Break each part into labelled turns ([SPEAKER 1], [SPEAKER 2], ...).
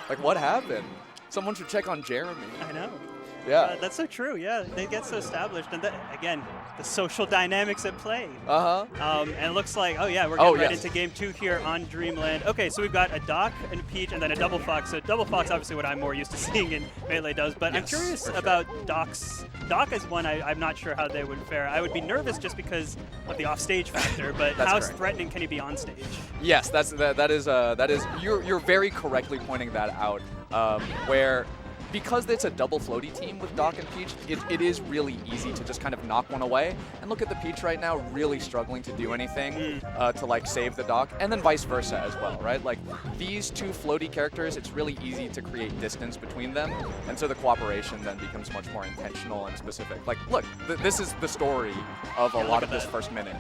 [SPEAKER 1] Like, what happened? Someone should check on Jeremy.
[SPEAKER 2] I know.
[SPEAKER 1] Yeah.
[SPEAKER 2] That's so true. Yeah, they get so established, and again, the social dynamics at play. And it looks like, oh yeah, we're getting right into game 2 here on Dreamland. Okay, so we've got a Doc and a Peach, and then a Double Fox. So Double Fox, obviously, what I'm more used to seeing in Melee does. But I'm curious about Doc's. Doc is one I'm not sure how they would fare. I would be nervous just because of the offstage factor. But how threatening can he be on stage?
[SPEAKER 1] Yes, that is. You're very correctly pointing that out. Where. Because it's a double floaty team with Doc and Peach, it is really easy to just kind of knock one away. And look at the Peach right now, really struggling to do anything to like save the Doc, and then vice versa as well, right? Like these two floaty characters, it's really easy to create distance between them, and so the cooperation then becomes much more intentional and specific. Like, look, this is the story of a lot of this first minute.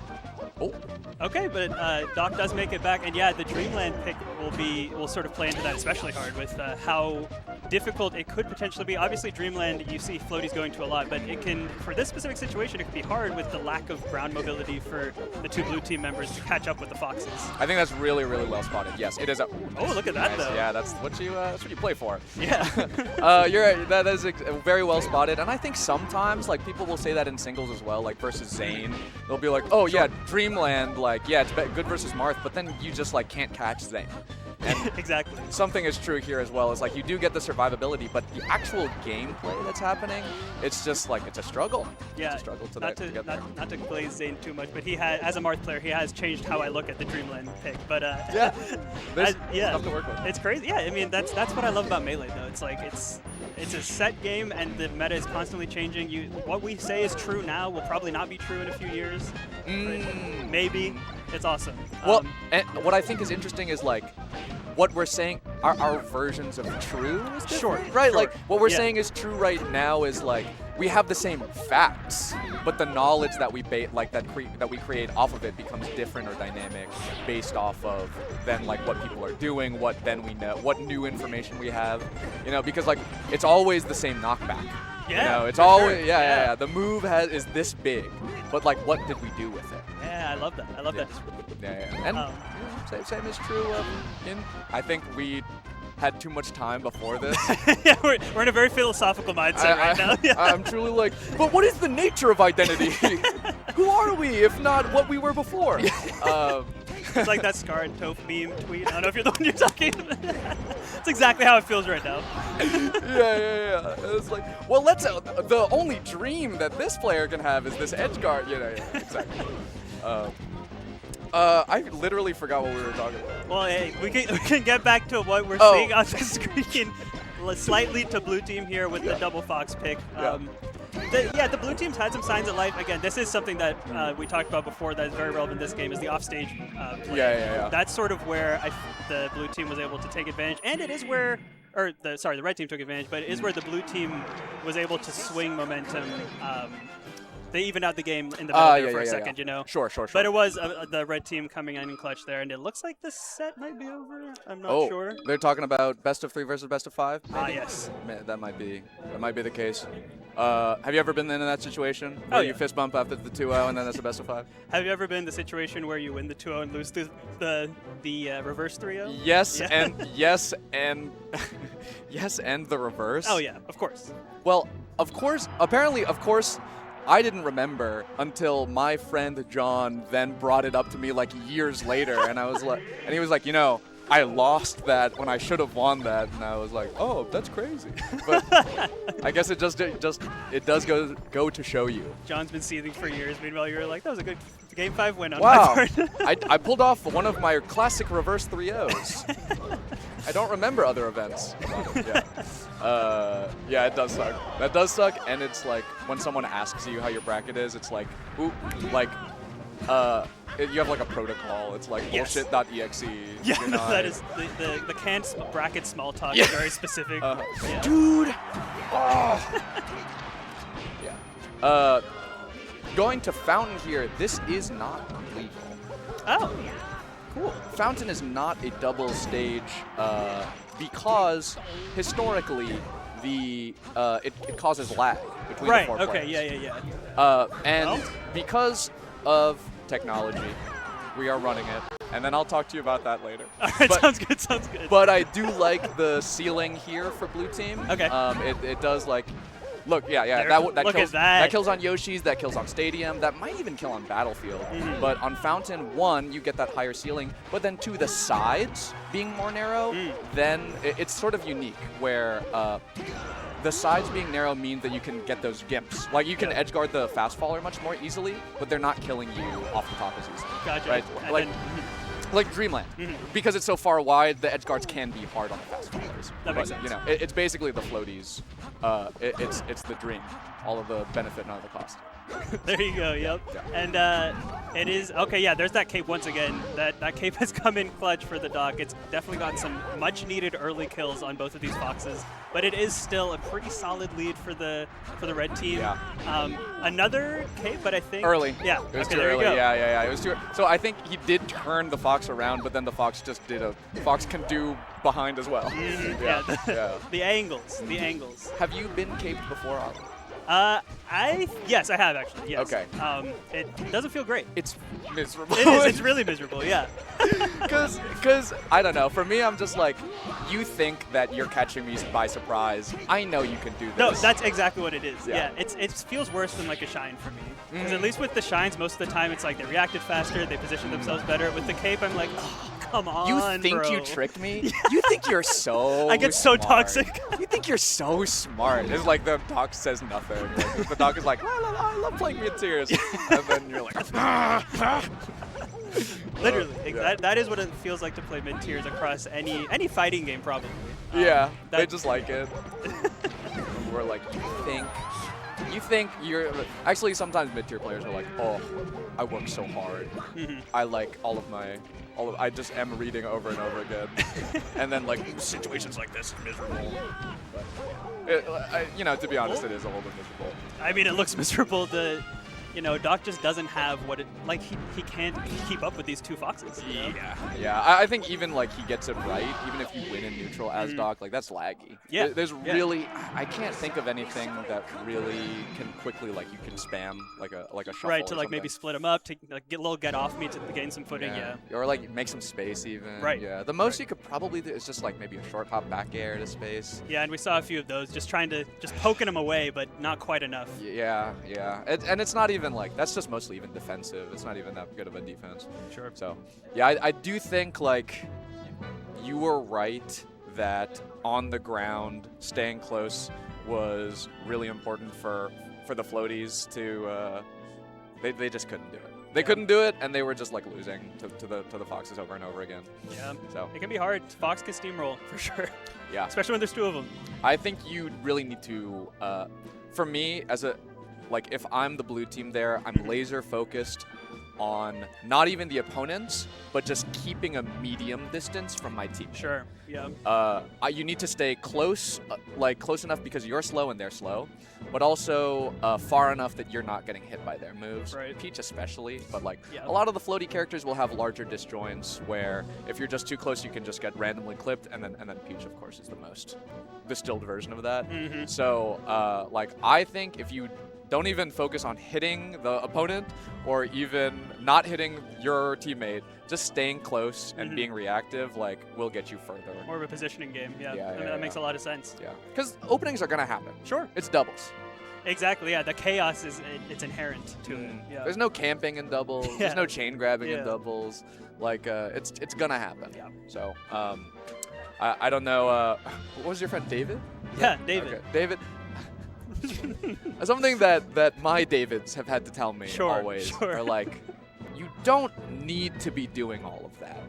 [SPEAKER 1] Oh.
[SPEAKER 2] Okay, but Doc does make it back, and yeah, the Dreamland pick will sort of play into that especially hard with how difficult it could potentially be. Obviously, Dreamland, you see floaties going to a lot, but it can, for this specific situation, it could be hard with the lack of ground mobility for the two blue team members to catch up with the Foxes.
[SPEAKER 1] I think that's really, really well spotted. Yes, it is.
[SPEAKER 2] Oh, look at that, though.
[SPEAKER 1] Yeah, that's what you play for.
[SPEAKER 2] Yeah.
[SPEAKER 1] You're right. That is very well spotted, and I think sometimes like people will say that in singles as well, like versus Zane. They'll be like, oh yeah, Dreamland, like yeah, it's good versus Marth, but then you just like can't catch Zane. And
[SPEAKER 2] exactly.
[SPEAKER 1] Something is true here as well. Is like you do get the survivability, but the actual gameplay that's happening, it's just like it's a struggle.
[SPEAKER 2] Yeah,
[SPEAKER 1] it's a struggle to
[SPEAKER 2] not to glaze Zane too much, but he has, as a Marth player, he has changed how I look at the Dreamland pick. But
[SPEAKER 1] yeah, tough to work with.
[SPEAKER 2] It's crazy. Yeah, I mean that's what I love about Melee though. It's like it's a set game and the meta is constantly changing. What we say is true now will probably not be true in a few years. Maybe. It's awesome.
[SPEAKER 1] Well, and what I think is interesting is like what we're saying, our versions of true is different, right? Like what we're saying is true right now is like we have the same facts, but the knowledge that we that we create off of it becomes different or dynamic based off of then like what people are doing, what then we know, what new information we have, you know, because like it's always the same knockback.
[SPEAKER 2] Yeah,
[SPEAKER 1] you know, it's always yeah. The move is this big, but like what did we do with it?
[SPEAKER 2] Yeah, I love that. I love that.
[SPEAKER 1] Yeah. And same is true in. I think we had too much time before this.
[SPEAKER 2] Yeah, we're in a very philosophical mindset right now. Yeah.
[SPEAKER 1] I'm truly like, but what is the nature of identity? Who are we if not what we were before?
[SPEAKER 2] It's like that Scar and Toph meme tweet. I don't know if you're the one you're talking about. That's exactly how it feels right now.
[SPEAKER 1] Yeah. It's like, well, the only dream that this player can have is this edge guard. Yeah, exactly. I literally forgot what we were talking about.
[SPEAKER 2] Well, hey, we can get back to what we're seeing on the screen. Slightly to blue team here with the Double Fox pick. The blue team's had some signs of life. Again, this is something that we talked about before that is very relevant in this game, is the offstage play.
[SPEAKER 1] Yeah.
[SPEAKER 2] That's sort of where the blue team was able to take advantage, and it is where, the red team took advantage, but it is where the blue team was able to swing momentum. They evened out the game in the middle there for a second, you know?
[SPEAKER 1] Sure.
[SPEAKER 2] But it was the red team coming in clutch there, and it looks like the set might be over. I'm not sure.
[SPEAKER 1] They're talking about best of 3 versus best of 5? Maybe?
[SPEAKER 2] Yes.
[SPEAKER 1] That might be the case. Have you ever been in that situation where you fist bump after the 2-0 and then that's a best of 5?
[SPEAKER 2] Have you ever been in the situation where you win the 2-0 and lose the reverse 3-0?
[SPEAKER 1] Yes, and yes, and yes, and the reverse.
[SPEAKER 2] Oh yeah, of course.
[SPEAKER 1] Well, of course. Apparently, of course. I didn't remember until my friend John then brought it up to me like years later, and I was like, and he was like, you know, I lost that when I should have won that, and I was like, oh, that's crazy. But I guess it does go to show you.
[SPEAKER 2] John's been seething for years. Meanwhile, you were like, that was a good Game 5 win on
[SPEAKER 1] my
[SPEAKER 2] part.
[SPEAKER 1] I pulled off one of my classic reverse 3-0s. I don't remember other events. Yeah, it does suck. That does suck, and it's like when someone asks you how your bracket is, it's like, ooh, like, you have like a protocol. It's like bullshit.exe.
[SPEAKER 2] Yeah, that is the canned bracket small talk is very specific.
[SPEAKER 1] Dude. Oh. Yeah. Going to Fountain here. This is not legal.
[SPEAKER 2] Oh. Cool.
[SPEAKER 1] Fountain is not a double stage because historically it causes lag between the 4 players.
[SPEAKER 2] Yeah.
[SPEAKER 1] And because of technology, we are running it, and then I'll talk to you about that later.
[SPEAKER 2] All right, sounds good, sounds good.
[SPEAKER 1] But I do like the ceiling here for blue team.
[SPEAKER 2] Okay.
[SPEAKER 1] It does like, look, yeah, that kills on Yoshi's, that kills on Stadium, that might even kill on Battlefield. But on Fountain, 1, you get that higher ceiling, but then 2, the sides being more narrow, then it's sort of unique where the sides being narrow mean that you can get those gimps. Like, you can edge guard the fast faller much more easily, but they're not killing you off the top as easily.
[SPEAKER 2] Gotcha.
[SPEAKER 1] Right? Like Dreamland, because it's so far wide, the edge guards can be hard on the fast fallers.
[SPEAKER 2] That makes sense.
[SPEAKER 1] You know, it's basically the floaties. It's the dream, all of the benefit, none of the cost.
[SPEAKER 2] There you go. Yep.
[SPEAKER 1] Yeah.
[SPEAKER 2] And it is okay. Yeah, there's that cape once again. That cape has come in clutch for the Doc. It's definitely gotten some much-needed early kills on both of these foxes, but it is still a pretty solid lead for the red team.
[SPEAKER 1] Yeah.
[SPEAKER 2] Another cape, but I think
[SPEAKER 1] early.
[SPEAKER 2] Yeah.
[SPEAKER 1] It was
[SPEAKER 2] okay,
[SPEAKER 1] too
[SPEAKER 2] there
[SPEAKER 1] early.
[SPEAKER 2] You go.
[SPEAKER 1] Yeah. It was too. So I think he did turn the fox around, but then the fox just did a fox can do behind as well. The
[SPEAKER 2] angles. The angles.
[SPEAKER 1] Have you been caped before, Ollie?
[SPEAKER 2] Yes, I have actually. Yes.
[SPEAKER 1] Okay.
[SPEAKER 2] It doesn't feel great.
[SPEAKER 1] It's miserable.
[SPEAKER 2] It is. It's really miserable. Yeah.
[SPEAKER 1] Because I don't know. For me, I'm just like, you think that you're catching me by surprise. I know you can do this.
[SPEAKER 2] No, that's exactly what it is.
[SPEAKER 1] Yeah.
[SPEAKER 2] It feels worse than like a shine for me. Because at least with the shines, most of the time it's like they reacted faster, they positioned themselves better. With the cape, I'm like, oh, come on,
[SPEAKER 1] You think
[SPEAKER 2] bro.
[SPEAKER 1] you tricked me? You think you're so
[SPEAKER 2] I get so
[SPEAKER 1] smart.
[SPEAKER 2] toxic.
[SPEAKER 1] You think you're so smart. It's like the doc says nothing. Like, the doc is like, la, la, la, I love playing mid-tiers. And then you're like,
[SPEAKER 2] Literally.
[SPEAKER 1] Yeah.
[SPEAKER 2] That is what it feels like to play mid-tiers across any fighting game, probably.
[SPEAKER 1] Yeah, they just like it. We're like, you think you're... Actually, sometimes mid-tier players are like, oh, I work so hard. I like I just am reading over and over again. And then, like, situations like this are miserable. But, you know, to be honest, it is a little bit miserable.
[SPEAKER 2] I mean, it looks miserable. Doc just doesn't have what it, like, he can't keep up with these two foxes. You know?
[SPEAKER 1] Yeah. I think even, like, he gets it right, even if you win in neutral as Doc, like, that's laggy.
[SPEAKER 2] Yeah.
[SPEAKER 1] There's really, I can't think of anything that really can quickly, like, you can spam, like a shuffle.
[SPEAKER 2] Right, to, like, maybe split them up, to like, get off me to gain some footing, yeah.
[SPEAKER 1] Or, like, make some space even.
[SPEAKER 2] Right.
[SPEAKER 1] Yeah. The most you could probably do is just, like, maybe a short hop back air to space.
[SPEAKER 2] Yeah, and we saw a few of those, just poking them away, but not quite enough.
[SPEAKER 1] Yeah. And it's not even, like, that's just mostly even defensive. It's not even that good of a defense.
[SPEAKER 2] Sure.
[SPEAKER 1] So, yeah, I do think, like, you were right that on the ground, staying close was really important for the floaties to, they just couldn't do it. They couldn't do it, and they were just, like, losing to the foxes over and over again.
[SPEAKER 2] Yeah.
[SPEAKER 1] So
[SPEAKER 2] it can be hard. Fox can steamroll, for sure.
[SPEAKER 1] Yeah.
[SPEAKER 2] Especially when there's two of them.
[SPEAKER 1] I think you really need to, for me, like, if I'm the blue team there, I'm laser focused on not even the opponents, but just keeping a medium distance from my team.
[SPEAKER 2] Sure, yeah.
[SPEAKER 1] You need to stay close, like close enough because you're slow and they're slow, but also far enough that you're not getting hit by their moves.
[SPEAKER 2] Right.
[SPEAKER 1] Peach especially, but like a lot of the floaty characters will have larger disjoints where if you're just too close, you can just get randomly clipped, and then Peach, of course, is the most distilled version of that. So, like, I think if you don't even focus on hitting the opponent or even not hitting your teammate, just staying close and being reactive, like, will get you further.
[SPEAKER 2] More of a positioning game, yeah. That makes a lot of sense.
[SPEAKER 1] Yeah, because openings are going to happen.
[SPEAKER 2] Sure.
[SPEAKER 1] It's doubles.
[SPEAKER 2] Exactly, yeah. The chaos it's inherent to it. Yeah.
[SPEAKER 1] There's no camping in doubles. There's no chain grabbing in doubles. Like, it's going to happen.
[SPEAKER 2] Yeah.
[SPEAKER 1] So, I don't know. What was your friend, David?
[SPEAKER 2] Yeah, David.
[SPEAKER 1] Okay. David. Something that my Davids have had to tell me always are like, you don't need to be doing all of that.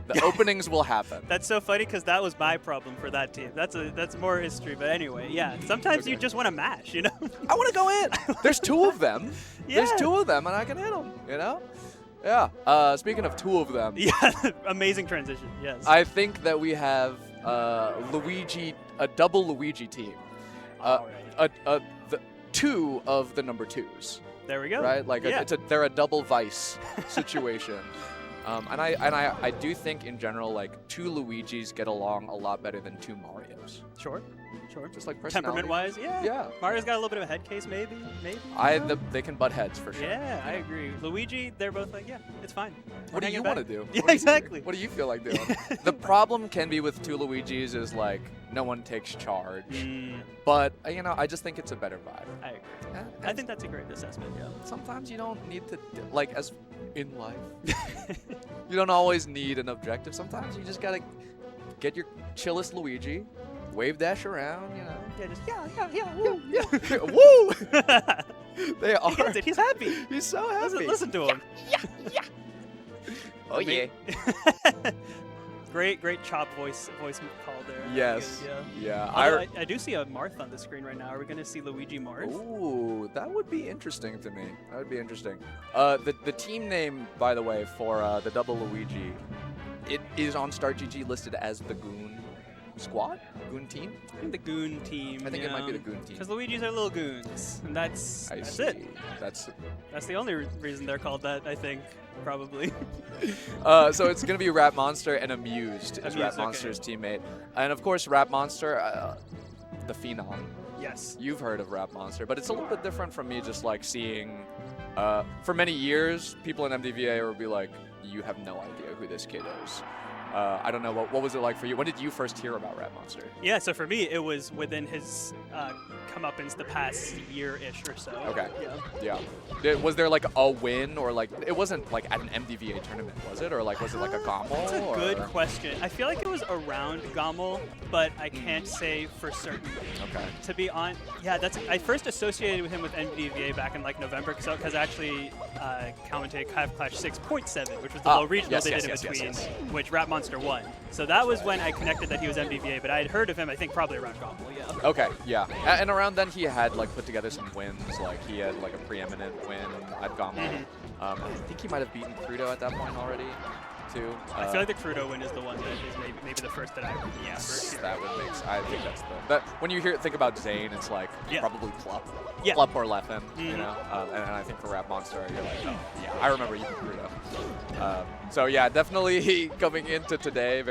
[SPEAKER 1] The openings will happen.
[SPEAKER 2] That's so funny because that was my problem for that team. That's more history, but anyway, yeah. Sometimes you just want to mash, you know?
[SPEAKER 1] I want to go in. There's two of them. There's two of them, and I can hit them, you know? Yeah. Speaking of two of them.
[SPEAKER 2] Yeah, amazing transition, yes.
[SPEAKER 1] I think that we have Luigi, a double Luigi team. The two of the number twos.
[SPEAKER 2] There we go.
[SPEAKER 1] Right? Like, they're a double vice situation. And I do think in general, like, 2 Luigis get along a lot better than 2 Marios.
[SPEAKER 2] Sure. Just
[SPEAKER 1] like personality.
[SPEAKER 2] Temperament-wise, yeah. Mario's got a little bit of a head case, maybe.
[SPEAKER 1] They can butt heads for sure.
[SPEAKER 2] Yeah, I agree. Luigi, they're both like, yeah, it's fine.
[SPEAKER 1] What do you want to do?
[SPEAKER 2] Yeah, exactly.
[SPEAKER 1] What do you feel like doing? The problem can be with 2 Luigis is like no one takes charge. But I just think it's a better vibe.
[SPEAKER 2] I agree. Yeah, I think that's a great assessment. Yeah.
[SPEAKER 1] Sometimes you don't need to as in life. You don't always need an objective. Sometimes you just gotta get your chillest Luigi. Wave dash around,
[SPEAKER 2] Yeah, just woo,
[SPEAKER 1] yeah. Woo! They are.
[SPEAKER 2] He gets it. He's happy.
[SPEAKER 1] He's so happy.
[SPEAKER 2] Listen to him.
[SPEAKER 1] Yeah. Oh yeah.
[SPEAKER 2] Great chop voice call there.
[SPEAKER 1] Yes. Yeah.
[SPEAKER 2] I do see a Marth on the screen right now. Are we going to see Luigi Marth?
[SPEAKER 1] Ooh, that would be interesting to me. That would be interesting. The team name, by the way, for the double Luigi, it is on StartGG listed as the Goon Squad? Goon Team?
[SPEAKER 2] I think the Goon Team.
[SPEAKER 1] I think it might be the Goon Team.
[SPEAKER 2] Because Luigi's are little goons, and that's it. That's the only reason they're called that, I think, probably.
[SPEAKER 1] So it's going to be Rap Monster and Amused as Rap Monster's teammate. And of course, Rap Monster, the Phenom.
[SPEAKER 2] Yes.
[SPEAKER 1] You've heard of Rap Monster, but it's a little bit different from me just like seeing, for many years, people in MDVA would be like, you have no idea who this kid is. I don't know, what was it like for you? When did you first hear about Rap Monster?
[SPEAKER 2] Yeah, so for me, it was within his comeuppance the past year-ish or so.
[SPEAKER 1] Okay. Yeah. Was there like a win or like, it wasn't like at an MDVA tournament, was it? Or like, was it like a GOML?
[SPEAKER 2] That's a good question. I feel like it was around GOML, but I can't say for certain.
[SPEAKER 1] Okay.
[SPEAKER 2] To be on, yeah, I first associated with him with MDVA back in like November, because I actually commentated Cav Clash 6.7, which was the low regional they did in between, which Rap Monster won. So that was when I connected that he was MDVA, but I had heard of him, I think, probably around GOML, yeah.
[SPEAKER 1] Okay, yeah. And around then he had like put together some wins, like he had like a preeminent win at GOML. I think he might have beaten Crudo at that point already, too.
[SPEAKER 2] I feel like the Crudo win is the one that is maybe the first that I remember.
[SPEAKER 1] Yes, that would make sense. I think that's that. When you think about Zane, it's like probably Plup.
[SPEAKER 2] Yeah.
[SPEAKER 1] Plup or Leffen, you know? And I think for Rap Monster, you're like, oh, yeah, I remember you from Crudo. So yeah, definitely coming into today,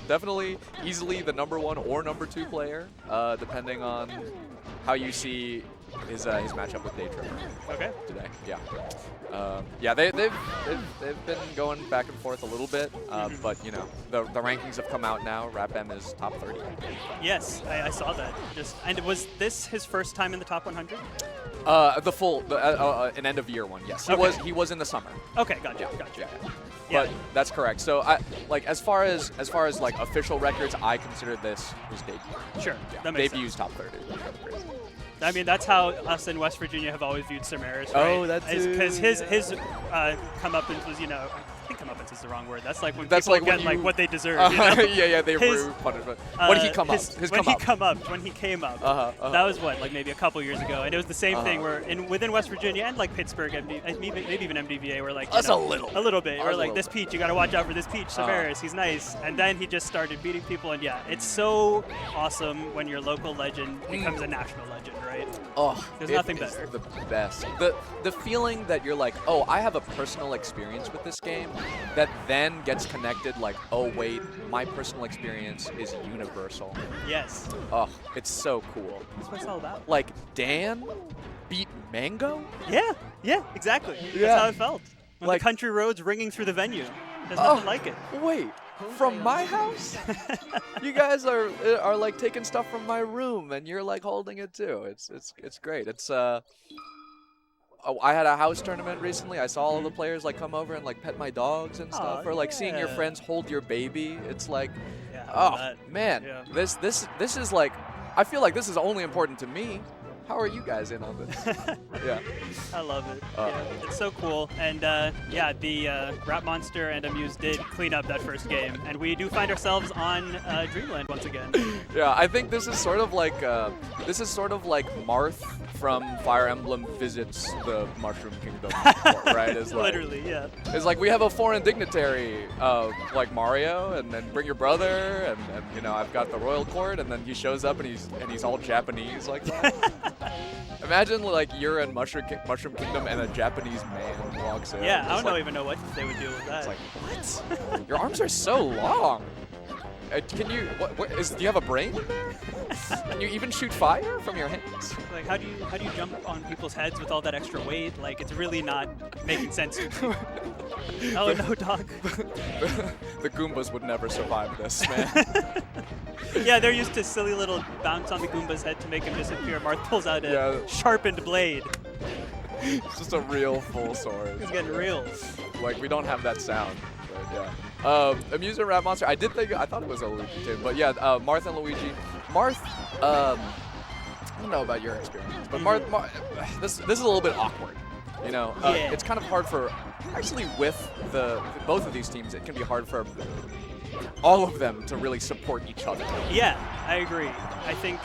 [SPEAKER 1] definitely easily the #1 or #2 player, depending on how you see his matchup with Daydreamer.
[SPEAKER 2] Okay.
[SPEAKER 1] Today, yeah. Yeah, they've been going back and forth a little bit, but you know the rankings have come out now. Rap M is top 30.
[SPEAKER 2] Yes, I saw that. And was this his first time in the top 100?
[SPEAKER 1] An end of year one. Yes, he was in the summer.
[SPEAKER 2] Okay, gotcha.
[SPEAKER 1] Yeah. But that's correct. So as far as like official records, I consider this his debut.
[SPEAKER 2] Sure, that makes
[SPEAKER 1] debuts
[SPEAKER 2] sense.
[SPEAKER 1] top 30.
[SPEAKER 2] I mean, that's how us in West Virginia have always viewed Samaras, right?
[SPEAKER 1] Oh, that's it.
[SPEAKER 2] Because his comeuppance was, I think comeuppance is the wrong word. That's like when people get what they deserve.
[SPEAKER 1] Yeah, they rue punishment. When he come up,
[SPEAKER 2] when he came up, that was like maybe a couple years ago, and it was the same thing where within West Virginia and like Pittsburgh, maybe even MDVA, were like
[SPEAKER 1] a little
[SPEAKER 2] bit. We're like, this Peach, you got to watch out for this Peach, Samaras, he's nice, and then he just started beating people, and yeah, it's so awesome when your local legend becomes a national legend, right?
[SPEAKER 1] Oh,
[SPEAKER 2] there's nothing better.
[SPEAKER 1] It's the best. The feeling that you're like, oh, I have a personal experience with this game, that then gets connected like, oh wait, my personal experience is universal.
[SPEAKER 2] Yes.
[SPEAKER 1] Oh, it's so cool.
[SPEAKER 2] That's what it's all about.
[SPEAKER 1] Like Dan beat Mango?
[SPEAKER 2] Yeah, exactly.
[SPEAKER 1] Yeah.
[SPEAKER 2] That's how it felt. When
[SPEAKER 1] like
[SPEAKER 2] the country roads ringing through the venue. There's nothing like it.
[SPEAKER 1] Wait. From my house? You guys are like taking stuff from my room, and you're like holding it too. It's great. It's I had a house tournament recently. I saw all of the players like come over and like pet my dogs and stuff, or like seeing your friends hold your baby. It's like, this is like, I feel like this is only important to me. How are you guys in on this? Yeah.
[SPEAKER 2] I love it. It's so cool. And the Rap Monster and Amuse did clean up that first game. And we do find ourselves on Dreamland once again.
[SPEAKER 1] Yeah, I think this is sort of like Marth from Fire Emblem visits the Mushroom Kingdom, right? It's like,
[SPEAKER 2] literally, yeah.
[SPEAKER 1] It's like we have a foreign dignitary like Mario, and then bring your brother, and I've got the royal court, and then he shows up and he's all Japanese like that. Imagine like you're in Mushroom Kingdom and a Japanese man walks in.
[SPEAKER 2] Yeah, I don't even know what they would do with that.
[SPEAKER 1] It's like, what? Your arms are so long. Can you? Do you have a brain in there? Can you even shoot fire from your hands?
[SPEAKER 2] Like, how do you jump on people's heads with all that extra weight? Like, it's really not making sense. Oh no, dog.
[SPEAKER 1] The Goombas would never survive this, man.
[SPEAKER 2] Yeah, they're used to silly little bounce on the Goomba's head to make him disappear. Marth pulls out a sharpened blade.
[SPEAKER 1] It's just a real full sword.
[SPEAKER 2] He's getting real.
[SPEAKER 1] Like, we don't have that sound. But yeah. Amusement Rap Monster. I thought it was a Luigi too, but yeah, Marth and Luigi. Marth, I don't know about your experience, but Marth, this is a little bit awkward. You know, it's kind of hard for, actually with both of these teams, it can be hard for all of them to really support each other.
[SPEAKER 2] Yeah, I agree. I think,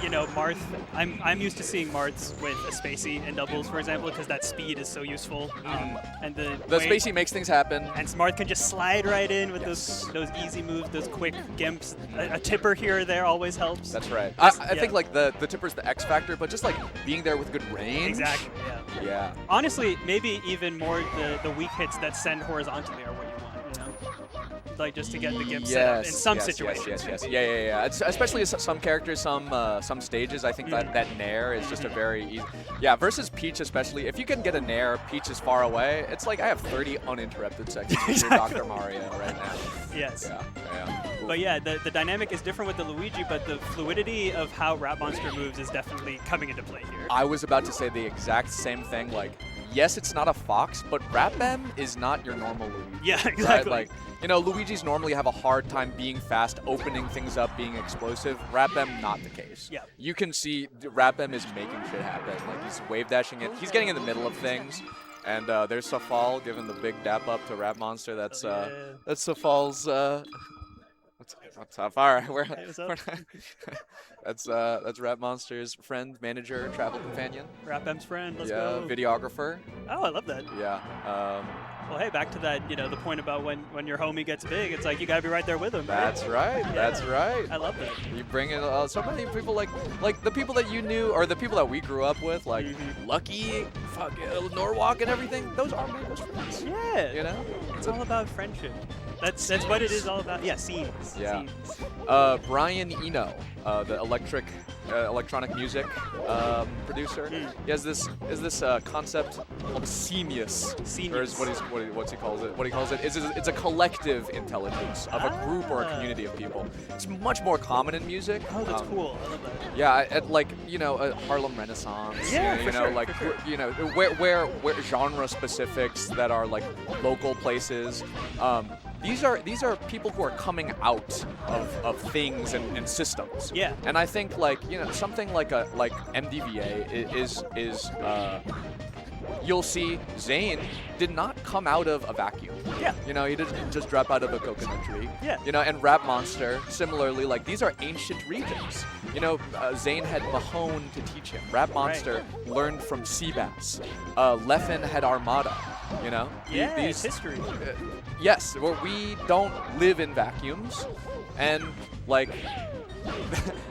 [SPEAKER 2] you know, Marth, I'm used to seeing Marths with a Spacey in doubles, for example, because that speed is so useful. And the
[SPEAKER 1] Spacey makes things happen.
[SPEAKER 2] And Marth can just slide right in with those easy moves, those quick gimps. A tipper here or there always helps.
[SPEAKER 1] That's right. I think like the tipper's the X factor, but just like being there with good range.
[SPEAKER 2] Exactly. Yeah.
[SPEAKER 1] Yeah.
[SPEAKER 2] Honestly, maybe even more the weak hits that send horizontally are what you want. You know. Like just to get the gimp set up in some situations.
[SPEAKER 1] Yeah. Especially some characters, some stages. I think that nair is just a very easy. Yeah, versus Peach especially. If you can get a nair, Peach is far away. It's like I have 30 uninterrupted seconds to do Dr. Mario right now.
[SPEAKER 2] Yes.
[SPEAKER 1] Yeah.
[SPEAKER 2] But yeah, the dynamic is different with the Luigi, but the fluidity of how Rap Monster moves is definitely coming into play here.
[SPEAKER 1] I was about to say the exact same thing. Like, yes, it's not a fox, but Rap M is not your normal Luigi.
[SPEAKER 2] Yeah, exactly.
[SPEAKER 1] Right? Like, you know, Luigi's normally have a hard time being fast, opening things up, being explosive. Rap M, not the case.
[SPEAKER 2] Yeah.
[SPEAKER 1] You can see Rap M is making shit happen. Like, he's wave dashing it. He's getting in the middle of things. And there's Safal giving the big dap up to Rap Monster. That's Safal's. What's up? All right, that's Rap Monster's friend, manager, travel companion.
[SPEAKER 2] Rap M's friend. Let's go.
[SPEAKER 1] Videographer.
[SPEAKER 2] Oh, I love that.
[SPEAKER 1] Yeah.
[SPEAKER 2] Well, hey, back to that, you know, the point about when your homie gets big, it's like you gotta be right there with him.
[SPEAKER 1] That's right.
[SPEAKER 2] Yeah.
[SPEAKER 1] That's right.
[SPEAKER 2] I love that.
[SPEAKER 1] You bring in so many people like the people that you knew or the people that we grew up with, like Lucky, Norwalk, and everything. Those are my best friends.
[SPEAKER 2] Yeah.
[SPEAKER 1] You know,
[SPEAKER 2] it's all about friendship. That's what it is all about. Yeah, scenes.
[SPEAKER 1] Yeah.
[SPEAKER 2] Scenes.
[SPEAKER 1] Brian Eno, the electronic music producer. He has this concept called Senius. Or is what he calls it. What he calls it is it's a collective intelligence of a group or a community of people. It's much more common in music.
[SPEAKER 2] Oh, that's cool. I love that.
[SPEAKER 1] Yeah, like, you know, Harlem Renaissance.
[SPEAKER 2] Yeah,
[SPEAKER 1] you know, like you know, where genre specifics that are like local places. These are people who are coming out of things and systems.
[SPEAKER 2] Yeah.
[SPEAKER 1] And I think, like, you know, something like MDVA is you'll see Zane did not come out of a vacuum.
[SPEAKER 2] Yeah.
[SPEAKER 1] You know, he didn't just drop out of a coconut tree.
[SPEAKER 2] Yeah.
[SPEAKER 1] You know, and Rap Monster, similarly, like, these are ancient regions. You know, Zane had Mahone to teach him. Rap Monster learned from Seabass. Leffen had Armada. You know?
[SPEAKER 2] Yeah, it's history.
[SPEAKER 1] Yes, we don't live in vacuums, and like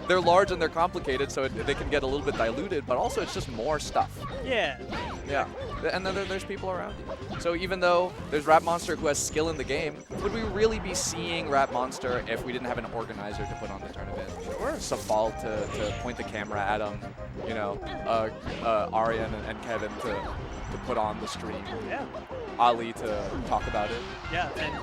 [SPEAKER 1] they're large and they're complicated, so they can get a little bit diluted. But also, it's just more stuff.
[SPEAKER 2] Yeah.
[SPEAKER 1] Yeah. And then there's people around you. So even though there's Rap Monster who has skill in the game, would we really be seeing Rap Monster if we didn't have an organizer to put on the tournament? Or Safal to point the camera at him, you know, Aryan and Kevin to put on the stream.
[SPEAKER 2] Yeah.
[SPEAKER 1] Ali to talk about it.
[SPEAKER 2] Yeah, and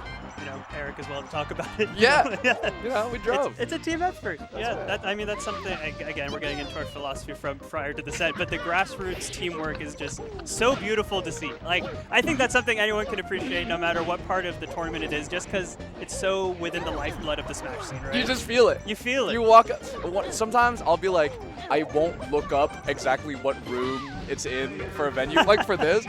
[SPEAKER 2] you know, Eric as well to talk about it.
[SPEAKER 1] Yeah.
[SPEAKER 2] Yeah.
[SPEAKER 1] You know, we drove.
[SPEAKER 2] It's a team effort. I mean, that's something, again, we're getting into our philosophy from prior to the set, but the grassroots teamwork is just so beautiful to see. Like, I think that's something anyone can appreciate no matter what part of the tournament it is, just because it's so within the lifeblood of the Smash scene, right?
[SPEAKER 1] You just feel it.
[SPEAKER 2] You feel it.
[SPEAKER 1] You walk up. Sometimes I'll be like, I won't look up exactly what room it's in for a venue. Like for this,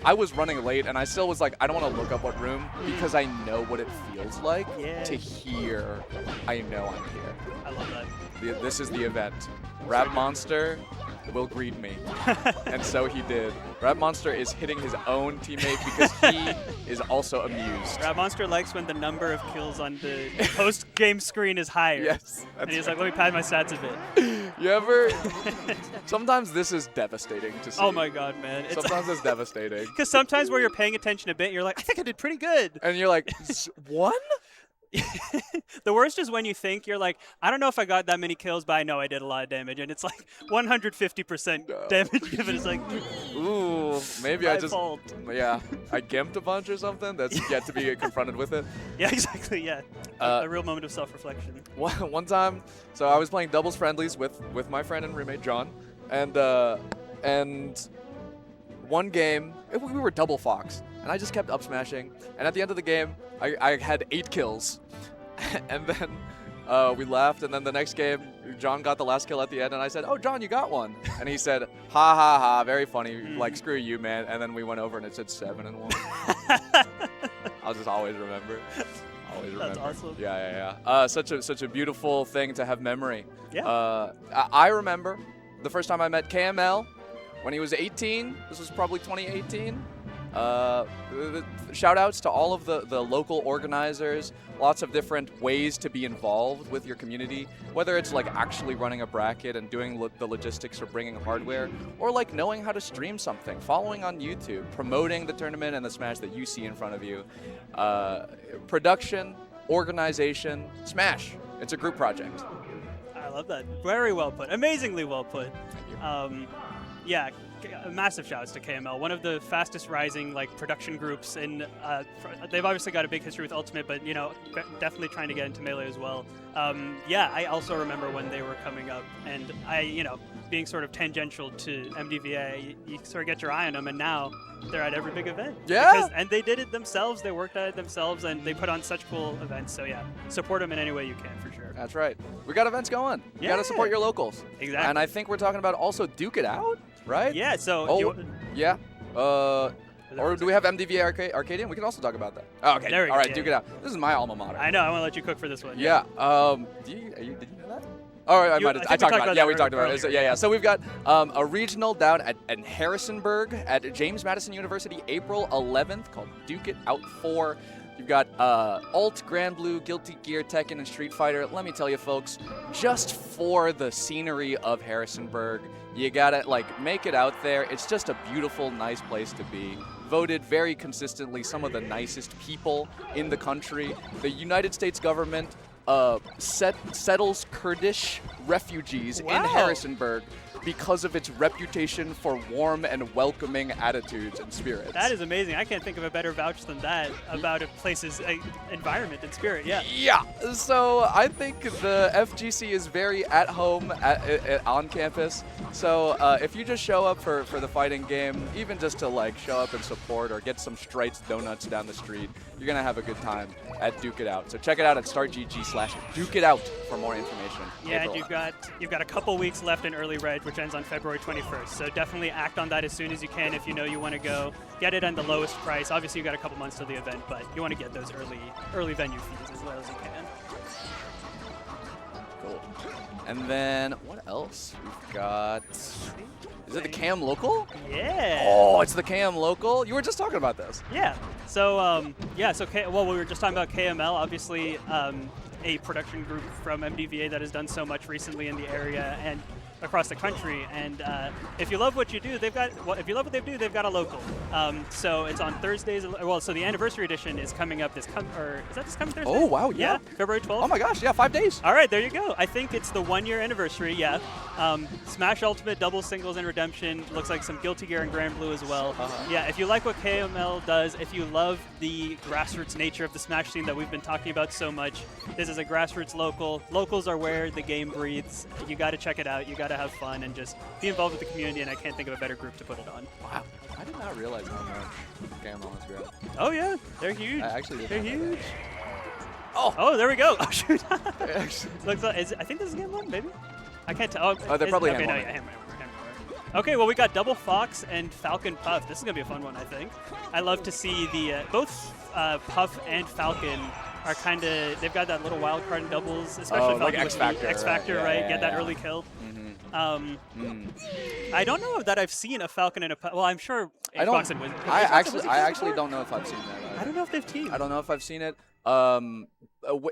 [SPEAKER 1] I was running late and I still was like, I don't want to look up what room because I know what it feels like to hear. I know I'm here.
[SPEAKER 2] I love that.
[SPEAKER 1] This is the event. Rap Monster will greet me. And so he did. Rap Monster is hitting his own teammate because he is also amused.
[SPEAKER 2] Rap Monster likes when the number of kills on the post-game screen is higher.
[SPEAKER 1] Yes.
[SPEAKER 2] And he's like, let me pad my stats a bit.
[SPEAKER 1] You ever? Sometimes this is devastating to see.
[SPEAKER 2] Oh my god, man.
[SPEAKER 1] Sometimes it's devastating.
[SPEAKER 2] Because sometimes where you're paying attention a bit, you're like, I think I did pretty good.
[SPEAKER 1] And you're like, 1?
[SPEAKER 2] The worst is when you think you're like, I don't know if I got that many kills, but I know I did a lot of damage, and it's like 150% damage given. It's like,
[SPEAKER 1] ooh, maybe I just,
[SPEAKER 2] fault.
[SPEAKER 1] Yeah, I gimped a bunch or something. That's yet to be confronted with it.
[SPEAKER 2] Yeah, exactly. Yeah, a real moment of self-reflection.
[SPEAKER 1] One time, so I was playing doubles friendlies with my friend and roommate John, and one game we were double fox, and I just kept up smashing, and at the end of the game, I had 8 kills. And then we left, and then the next game, John got the last kill at the end, and I said, "Oh, John, you got one." And he said, "Ha ha ha, very funny, like screw you, man." And then we went over, and it said 7-1. I'll just always remember. Always remember.
[SPEAKER 2] That's awesome.
[SPEAKER 1] Yeah. Such a beautiful thing to have memory.
[SPEAKER 2] Yeah.
[SPEAKER 1] I remember the first time I met KML when he was 18. This was probably 2018. Shout outs to all of the local organizers. Lots of different ways to be involved with your community, whether it's like actually running a bracket and doing the logistics for bringing hardware, or like knowing how to stream something, following on YouTube, promoting the tournament and the Smash that you see in front of you. Production, organization, Smash. It's a group project.
[SPEAKER 2] I love that. Very well put. Amazingly well put. Yeah. Massive shouts to KML, one of the fastest rising production groups in. They've obviously got a big history with Ultimate, but definitely trying to get into Melee as well. Yeah, I also remember when they were coming up, and being sort of tangential to MDVA, you sort of get your eye on them, and now they're at every big event.
[SPEAKER 1] Yeah.
[SPEAKER 2] And they did it themselves. They worked at it themselves, and they put on such cool events. So yeah, support them in any way you can for sure.
[SPEAKER 1] That's right. We got events going. You got to support your locals.
[SPEAKER 2] Exactly.
[SPEAKER 1] And I think we're talking about also Duke It Out. Right?
[SPEAKER 2] Yeah, so...
[SPEAKER 1] yeah. Or do we have MDVA Arcadian? We can also talk about that. Oh, okay.
[SPEAKER 2] There we go.
[SPEAKER 1] All right, Duke It Out. This is my alma mater.
[SPEAKER 2] I know. I want to let you cook for this one.
[SPEAKER 1] Yeah. Did you know that? Oh, I talked about it. Yeah, we talked about it. Yeah. So we've got a regional down at Harrisonburg at James Madison University, April 11th, called Duke It Out 4. You've got Alt, Grand Blue, Guilty Gear, Tekken, and Street Fighter. Let me tell you, folks, just for the scenery of Harrisonburg, you gotta make it out there. It's just a beautiful, nice place to be. Voted very consistently some of the nicest people in the country. The United States government settles Kurdish refugees in Harrisonburg because of its reputation for warm and welcoming attitudes and spirits.
[SPEAKER 2] That is amazing. I can't think of a better vouch than that about a place's environment and spirit. Yeah.
[SPEAKER 1] Yeah. So I think the FGC is very at home on campus. So if you just show up for the fighting game, even just to show up and support or get some Strites donuts down the street, you're gonna have a good time at Duke It Out. So check it out at startgg/DukeItOut for more information.
[SPEAKER 2] Yeah, and you've got a couple weeks left in early reg, which ends on February 21st. So definitely act on that as soon as you can if you know you want to go. Get it at the lowest price. Obviously, you've got a couple months to the event, but you want to get those early venue fees as low as you can.
[SPEAKER 1] Cool. And then what else? We've got... Is it the KM Local?
[SPEAKER 2] Yeah.
[SPEAKER 1] Oh, it's the KM Local? You were just talking about this.
[SPEAKER 2] Yeah. So, well, we were just talking about KML, obviously a production group from MDVA that has done so much recently in the area and across the country. And if you love what you do, they've got a local. So it's on Thursdays. Well, so the anniversary edition is coming up is that this coming Thursday?
[SPEAKER 1] Oh, wow, yeah.
[SPEAKER 2] February 12th?
[SPEAKER 1] Oh my gosh, yeah, 5 days.
[SPEAKER 2] All right, there you go. I think it's the 1-year anniversary, yeah. Smash Ultimate, double singles, and redemption. Looks like some Guilty Gear and Grand Blue as well. Yeah, if you like what KML does, if you love the grassroots nature of the Smash scene that we've been talking about so much, this is a grassroots local. Locals are where the game breathes. You got to check it out. You got to have fun and just be involved with the community, and I can't think of a better group to put it on.
[SPEAKER 1] Wow, I did not realize how much KML is great.
[SPEAKER 2] Oh yeah, they're huge.
[SPEAKER 1] They're
[SPEAKER 2] huge. Oh, there we go. Oh shoot. Looks like, I think this is game 1, maybe. I can't tell.
[SPEAKER 1] Oh, they're probably
[SPEAKER 2] okay, Hammer. Okay, well we got Double Fox and Falcon Puff. This is gonna be a fun one, I think. I love to see the both Puff and Falcon are kind of, they've got that little wild card in doubles, especially Falcon
[SPEAKER 1] like X Factor,
[SPEAKER 2] X Factor, right?
[SPEAKER 1] Yeah,
[SPEAKER 2] get that early kill. I don't know that I've seen a Falcon and a Puff. Well, I'm sure Xbox
[SPEAKER 1] I actually don't know if I've seen that.
[SPEAKER 2] I don't know if they've teamed.
[SPEAKER 1] I don't know if I've seen it.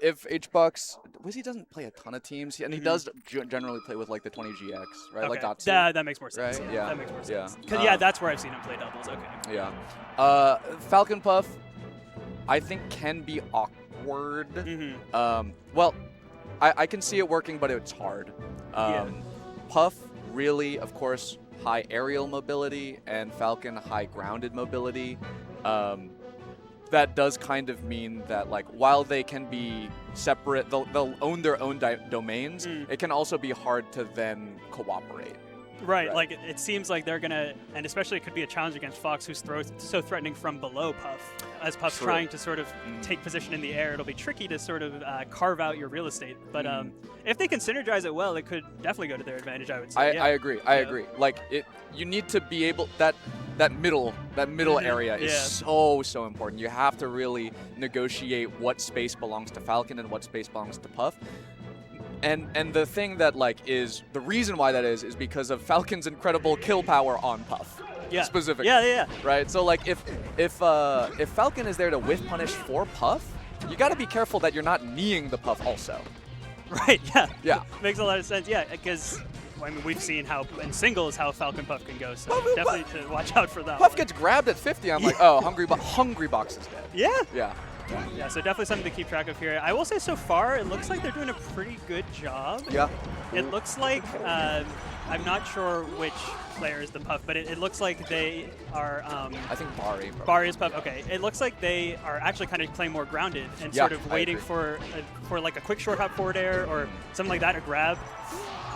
[SPEAKER 1] if HBox, Wizzy doesn't play a ton of teams, and he does generally play with like the 20GX, right?
[SPEAKER 2] Okay.
[SPEAKER 1] Like Dotsu.
[SPEAKER 2] That makes more sense.
[SPEAKER 1] Right?
[SPEAKER 2] Yeah. That makes more sense.
[SPEAKER 1] Yeah.
[SPEAKER 2] Because that's where I've seen him play doubles. Okay.
[SPEAKER 1] Yeah. Falcon Puff, I think can be awkward. Well, I can see it working, but it's hard. Puff really, of course, high aerial mobility, and Falcon high grounded mobility. That does kind of mean that, like, while they can be separate, they'll own their own domains, it can also be hard to then cooperate.
[SPEAKER 2] Right, like it seems like they're gonna, and especially it could be a challenge against Fox, who's so threatening from below Puff. As Puff's trying to sort of take position in the air, it'll be tricky to sort of carve out your real estate. But if they can synergize it well, it could definitely go to their advantage, I would say.
[SPEAKER 1] I agree. I agree. Like you need to be able that middle area is so important. You have to really negotiate what space belongs to Falcon and what space belongs to Puff. And the thing that is the reason why that is because of Falcon's incredible kill power on Puff. Specifically.
[SPEAKER 2] Yeah.
[SPEAKER 1] Right. So like if Falcon is there to whiff punish for Puff, you got to be careful that you're not kneeing the Puff also.
[SPEAKER 2] Right.
[SPEAKER 1] Yeah.
[SPEAKER 2] Makes a lot of sense. Yeah, because I mean we've seen how in singles how Falcon Puff can go. So definitely to watch out for that.
[SPEAKER 1] Puff gets grabbed at 50. I'm like, oh, Hungry Box is dead.
[SPEAKER 2] Yeah. Yeah, so definitely something to keep track of here. I will say so far, it looks like they're doing a pretty good job.
[SPEAKER 1] Yeah.
[SPEAKER 2] It looks like, I'm not sure which player is the Puff, but it looks like they are...
[SPEAKER 1] I think Bari.
[SPEAKER 2] Bari is Puff, okay. It looks like they are actually kind of playing more grounded and sort of waiting for like a quick short hop forward air or something like that, a grab.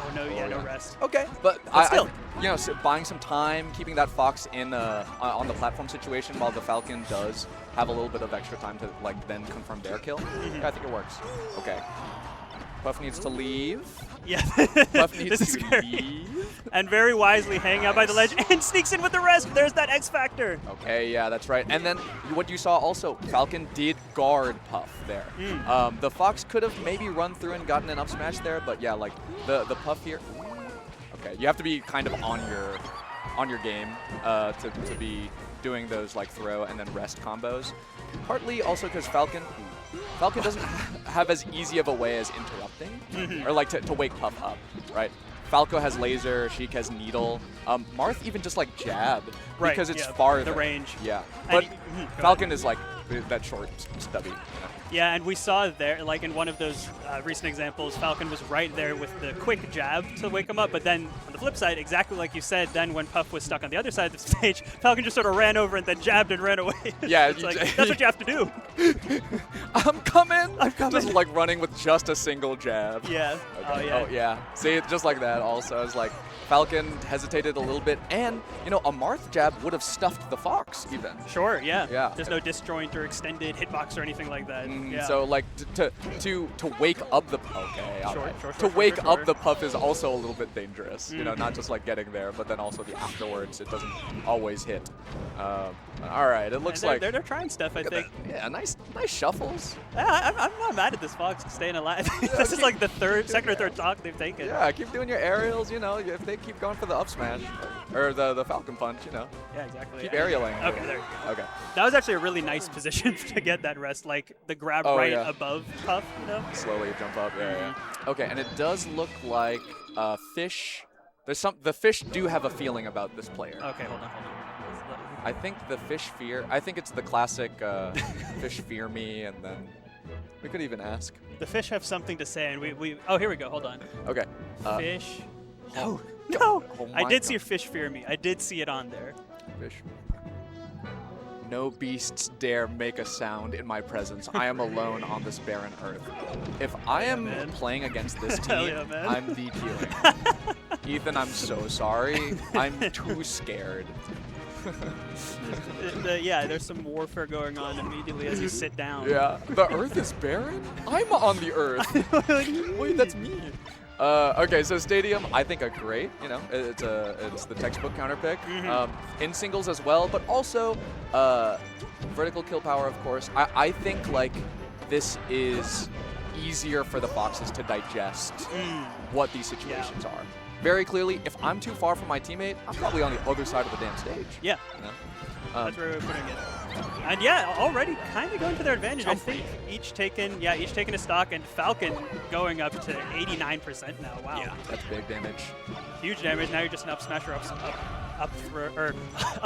[SPEAKER 2] Oh, no, no rest.
[SPEAKER 1] Okay, but
[SPEAKER 2] still.
[SPEAKER 1] So buying some time, keeping that Fox in on the platform situation while the Falcon does have a little bit of extra time to then confirm their kill. Yeah, I think it works. Okay. Puff needs to leave.
[SPEAKER 2] Yeah.
[SPEAKER 1] Puff needs to leave.
[SPEAKER 2] And very wisely hanging out by the ledge and sneaks in with the rest. There's that X factor.
[SPEAKER 1] Okay, yeah, that's right. And then what you saw also, Falcon did guard Puff there. The Fox could have maybe run through and gotten an up smash there, but yeah, like the Puff here. Okay, you have to be kind of on your game to be doing those like throw and then rest combos. Partly also because Falcon doesn't have as easy of a way as interrupting or like to wake Puff up, right? Falco has laser, Sheik has needle. Marth even just like jab because it's farther.
[SPEAKER 2] The range.
[SPEAKER 1] Yeah, but Falcon is like that short, stubby.
[SPEAKER 2] Yeah, and we saw there, like in one of those recent examples, Falcon was right there with the quick jab to wake him up, but then on the flip side, exactly like you said, then when Puff was stuck on the other side of the stage, Falcon just sort of ran over and then jabbed and ran away.
[SPEAKER 1] Yeah.
[SPEAKER 2] It's like, that's what you have to do.
[SPEAKER 1] I'm coming. Just like running with just a single jab.
[SPEAKER 2] Yeah.
[SPEAKER 1] Okay. Oh, yeah. See, just like that also. It's like Falcon hesitated a little bit, and, a Marth jab would have stuffed the Fox even.
[SPEAKER 2] Sure, yeah. There's no disjoint or extended hitbox or anything like that. Yeah.
[SPEAKER 1] So, like, to wake up the the Puff is also a little bit dangerous. Not just like getting there, but then also the afterwards. It doesn't always hit. All right, it looks like
[SPEAKER 2] they're trying stuff. I think.
[SPEAKER 1] Yeah, nice shuffles.
[SPEAKER 2] Yeah, I'm not mad at this Fox staying alive. This is like the second or third stock they've taken.
[SPEAKER 1] Yeah, keep doing your aerials. If they keep going for the up smash or the Falcon punch,
[SPEAKER 2] Yeah, exactly.
[SPEAKER 1] Keep aerialing.
[SPEAKER 2] Okay, there you go.
[SPEAKER 1] Okay.
[SPEAKER 2] That was actually a really nice position to get that rest, like the grab above Puff,
[SPEAKER 1] Slowly jump up. Yeah. Okay, and it does look like Fish. The Fish do have a feeling about this player.
[SPEAKER 2] Okay, hold on.
[SPEAKER 1] I think the Fish fear. I think it's the classic Fish fear me, and then we could even ask.
[SPEAKER 2] The Fish have something to say, and we. Oh, here we go. Hold on.
[SPEAKER 1] Okay.
[SPEAKER 2] Fish. No.
[SPEAKER 1] Oh
[SPEAKER 2] I did see Fish fear me. I did see it on there.
[SPEAKER 1] Fish. No beasts dare make a sound in my presence. I am alone on this barren earth. If I am playing against this team, I'm DQing. Ethan, I'm so sorry. I'm too scared.
[SPEAKER 2] There's some warfare going on immediately as you sit down.
[SPEAKER 1] Yeah. The earth is barren? I'm on the earth. Wait, that's me. Okay, so Stadium, I think are great. It's the textbook counter pick. In singles as well, but also vertical kill power, of course. I think like this is easier for the Foxes to digest what these situations are. Very clearly, if I'm too far from my teammate, I'm probably on the other side of the damn stage.
[SPEAKER 2] Yeah. That's where we're putting it. And yeah, already kind of going to their advantage. I think each taking a stock, and Falcon going up to 89% now. Wow.
[SPEAKER 1] Yeah, that's big damage.
[SPEAKER 2] Huge damage. Now you're just an up smasher up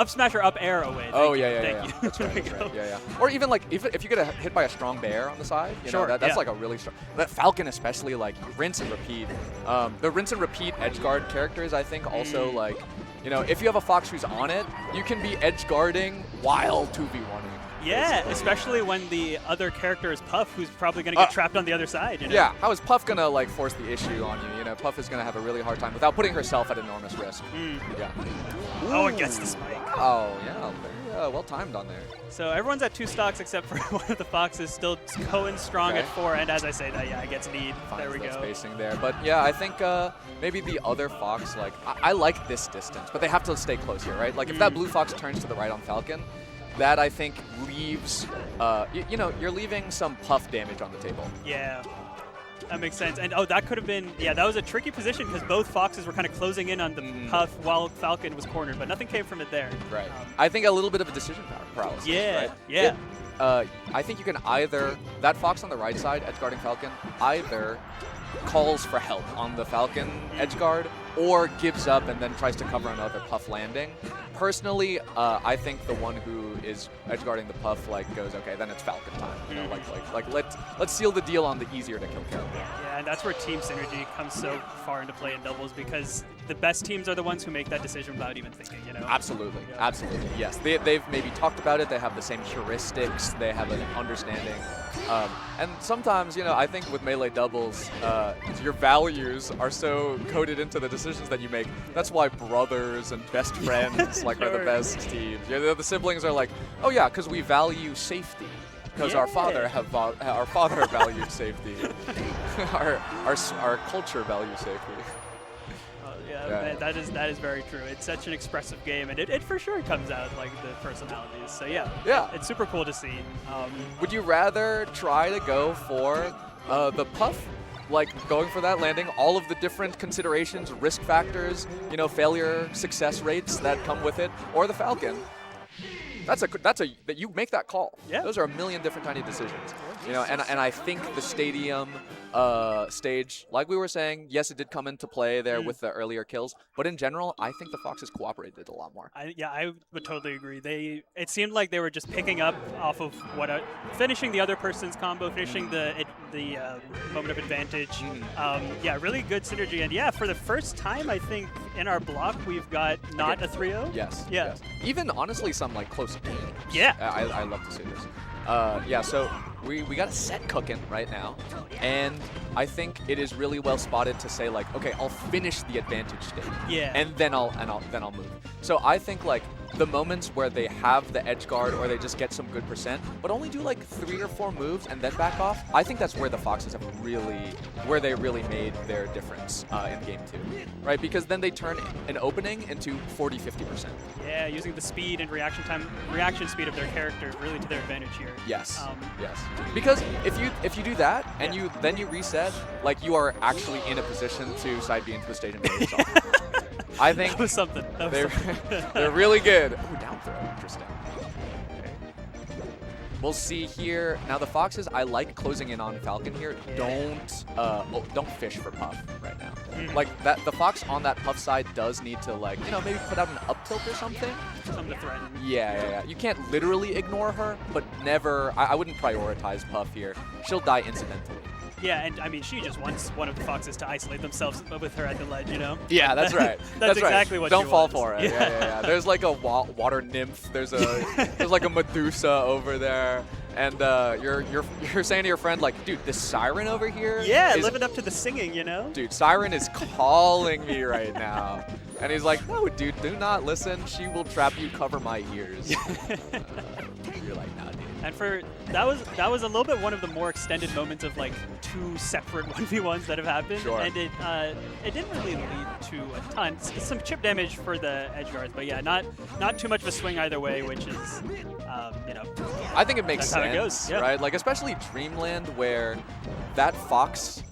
[SPEAKER 2] smasher up air away.
[SPEAKER 1] Thank you. That's right.
[SPEAKER 2] There we go.
[SPEAKER 1] Yeah. Or even like if you get hit by a strong bear on the side, you know, that's like a really strong. That Falcon especially, like rinse and repeat. The rinse and repeat edge guard characters, I think, also like, you know, if you have a Fox who's on it, you can be edge guarding while 2v1ing.
[SPEAKER 2] Yeah, especially when the other character is Puff, who's probably going to get trapped on the other side. You know?
[SPEAKER 1] Yeah, how is Puff going to like force the issue on you? You know, Puff is going to have a really hard time without putting herself at enormous risk.
[SPEAKER 2] Yeah. Oh, it gets the spike.
[SPEAKER 1] Oh, yeah. Very well timed on there.
[SPEAKER 2] So everyone's at 2 stocks except for one of the Foxes, still going strong at 4. And as I say that, yeah, it gets lead. There we go.
[SPEAKER 1] Spacing there. But yeah, I think maybe the other Fox, like, I like this distance, but they have to stay close here, right? Like, if that blue Fox turns to the right on Falcon, that I think leaves, you know, you're leaving some Puff damage on the table.
[SPEAKER 2] Yeah, that makes sense. And that could have been, yeah, that was a tricky position because both Foxes were kind of closing in on the Puff while Falcon was cornered, but nothing came from it there.
[SPEAKER 1] Right. I think a little bit of a decision paralysis.
[SPEAKER 2] Yeah,
[SPEAKER 1] right?
[SPEAKER 2] yeah.
[SPEAKER 1] I think you can either, that Fox on the right side, edge guarding Falcon, either calls for help on the Falcon edge guard or gives up and then tries to cover another Puff landing. Personally, I think the one who is edge guarding the Puff like goes, okay, then it's Falcon time. You know, like let's seal the deal on the easier to kill character.
[SPEAKER 2] Yeah, and that's where team synergy comes so far into play in doubles, because the best teams are the ones who make that decision without even thinking. You know.
[SPEAKER 1] Absolutely, absolutely. Yes, they've maybe talked about it. They have the same heuristics. They have an understanding. And sometimes, you know, I think with Melee doubles, your values are so coded into the decisions that you make. That's why brothers and best friends like are the best teams. Yeah, the siblings are like, oh yeah, because we value safety. Because our father valued safety. our culture values safety.
[SPEAKER 2] Yeah. That is very true. It's such an expressive game, and it for sure comes out like the personalities. So yeah, it's super cool to see.
[SPEAKER 1] Would you rather try to go for the Puff, like going for that landing, all of the different considerations, risk factors, you know, failure, success rates that come with it, or the Falcon? That you make that call.
[SPEAKER 2] Yeah.
[SPEAKER 1] Those are a million different tiny decisions. You know, and I think the stadium stage, like we were saying, yes, it did come into play there with the earlier kills, but in general, I think the Foxes cooperated a lot more.
[SPEAKER 2] I would totally agree. It seemed like they were just picking up off of finishing the other person's combo, finishing the moment of advantage. Yeah, really good synergy. And yeah, for the first time, I think in our block, we've got not a 3-0.
[SPEAKER 1] Yes.
[SPEAKER 2] Yeah.
[SPEAKER 1] Yes. Even honestly, some like close games.
[SPEAKER 2] Yeah.
[SPEAKER 1] I love to see this. Yeah, so we got a set cooking right now, and I think it is really well spotted to say like, okay, I'll finish the advantage state, and then I'll move. So I think like the moments where they have the edge guard or they just get some good percent, but only do like 3 or 4 moves and then back off, I think that's where the Foxes have where they really made their difference in game 2, right? Because then they turn an opening into 40-50%.
[SPEAKER 2] Yeah, using the speed and reaction speed of their character really to their advantage here.
[SPEAKER 1] Yes. Yes. Because if you do that and then you reset, like you are actually in a position to side B into the stage and play yourself. I think
[SPEAKER 2] that was something.
[SPEAKER 1] They're really good. Ooh, down throw. Interesting. We'll see here. Now the Foxes, I like closing in on Falcon here. Don't fish for Puff right now. Like that, the Fox on that Puff side does need to like, you know, maybe put out an up tilt or something.
[SPEAKER 2] Something to threaten.
[SPEAKER 1] Yeah. You can't literally ignore her, but never. I wouldn't prioritize Puff here. She'll die incidentally.
[SPEAKER 2] Yeah, and I mean, she just wants one of the Foxes to isolate themselves with her at the ledge, you know?
[SPEAKER 1] Yeah, that's right.
[SPEAKER 2] That's exactly what she
[SPEAKER 1] Don't fall
[SPEAKER 2] wants.
[SPEAKER 1] for it. Yeah. There's like a water nymph. There's like a Medusa over there. And you're saying to your friend, like, dude, this Siren over here is
[SPEAKER 2] living up to the singing, you know?
[SPEAKER 1] Dude, Siren is calling me right now. And he's like, no, dude, do not listen. She will trap you, cover my ears. You're like, nah, dude.
[SPEAKER 2] And that was a little bit one of the more extended moments of like 2 separate 1v1s that have happened.
[SPEAKER 1] Sure.
[SPEAKER 2] And it didn't really lead to a ton. Some chip damage for the edge guards, but yeah, not too much of a swing either way, which is you know.
[SPEAKER 1] I think it makes sense,
[SPEAKER 2] how it goes. Yeah.
[SPEAKER 1] right? Like especially Dreamland, where that Fox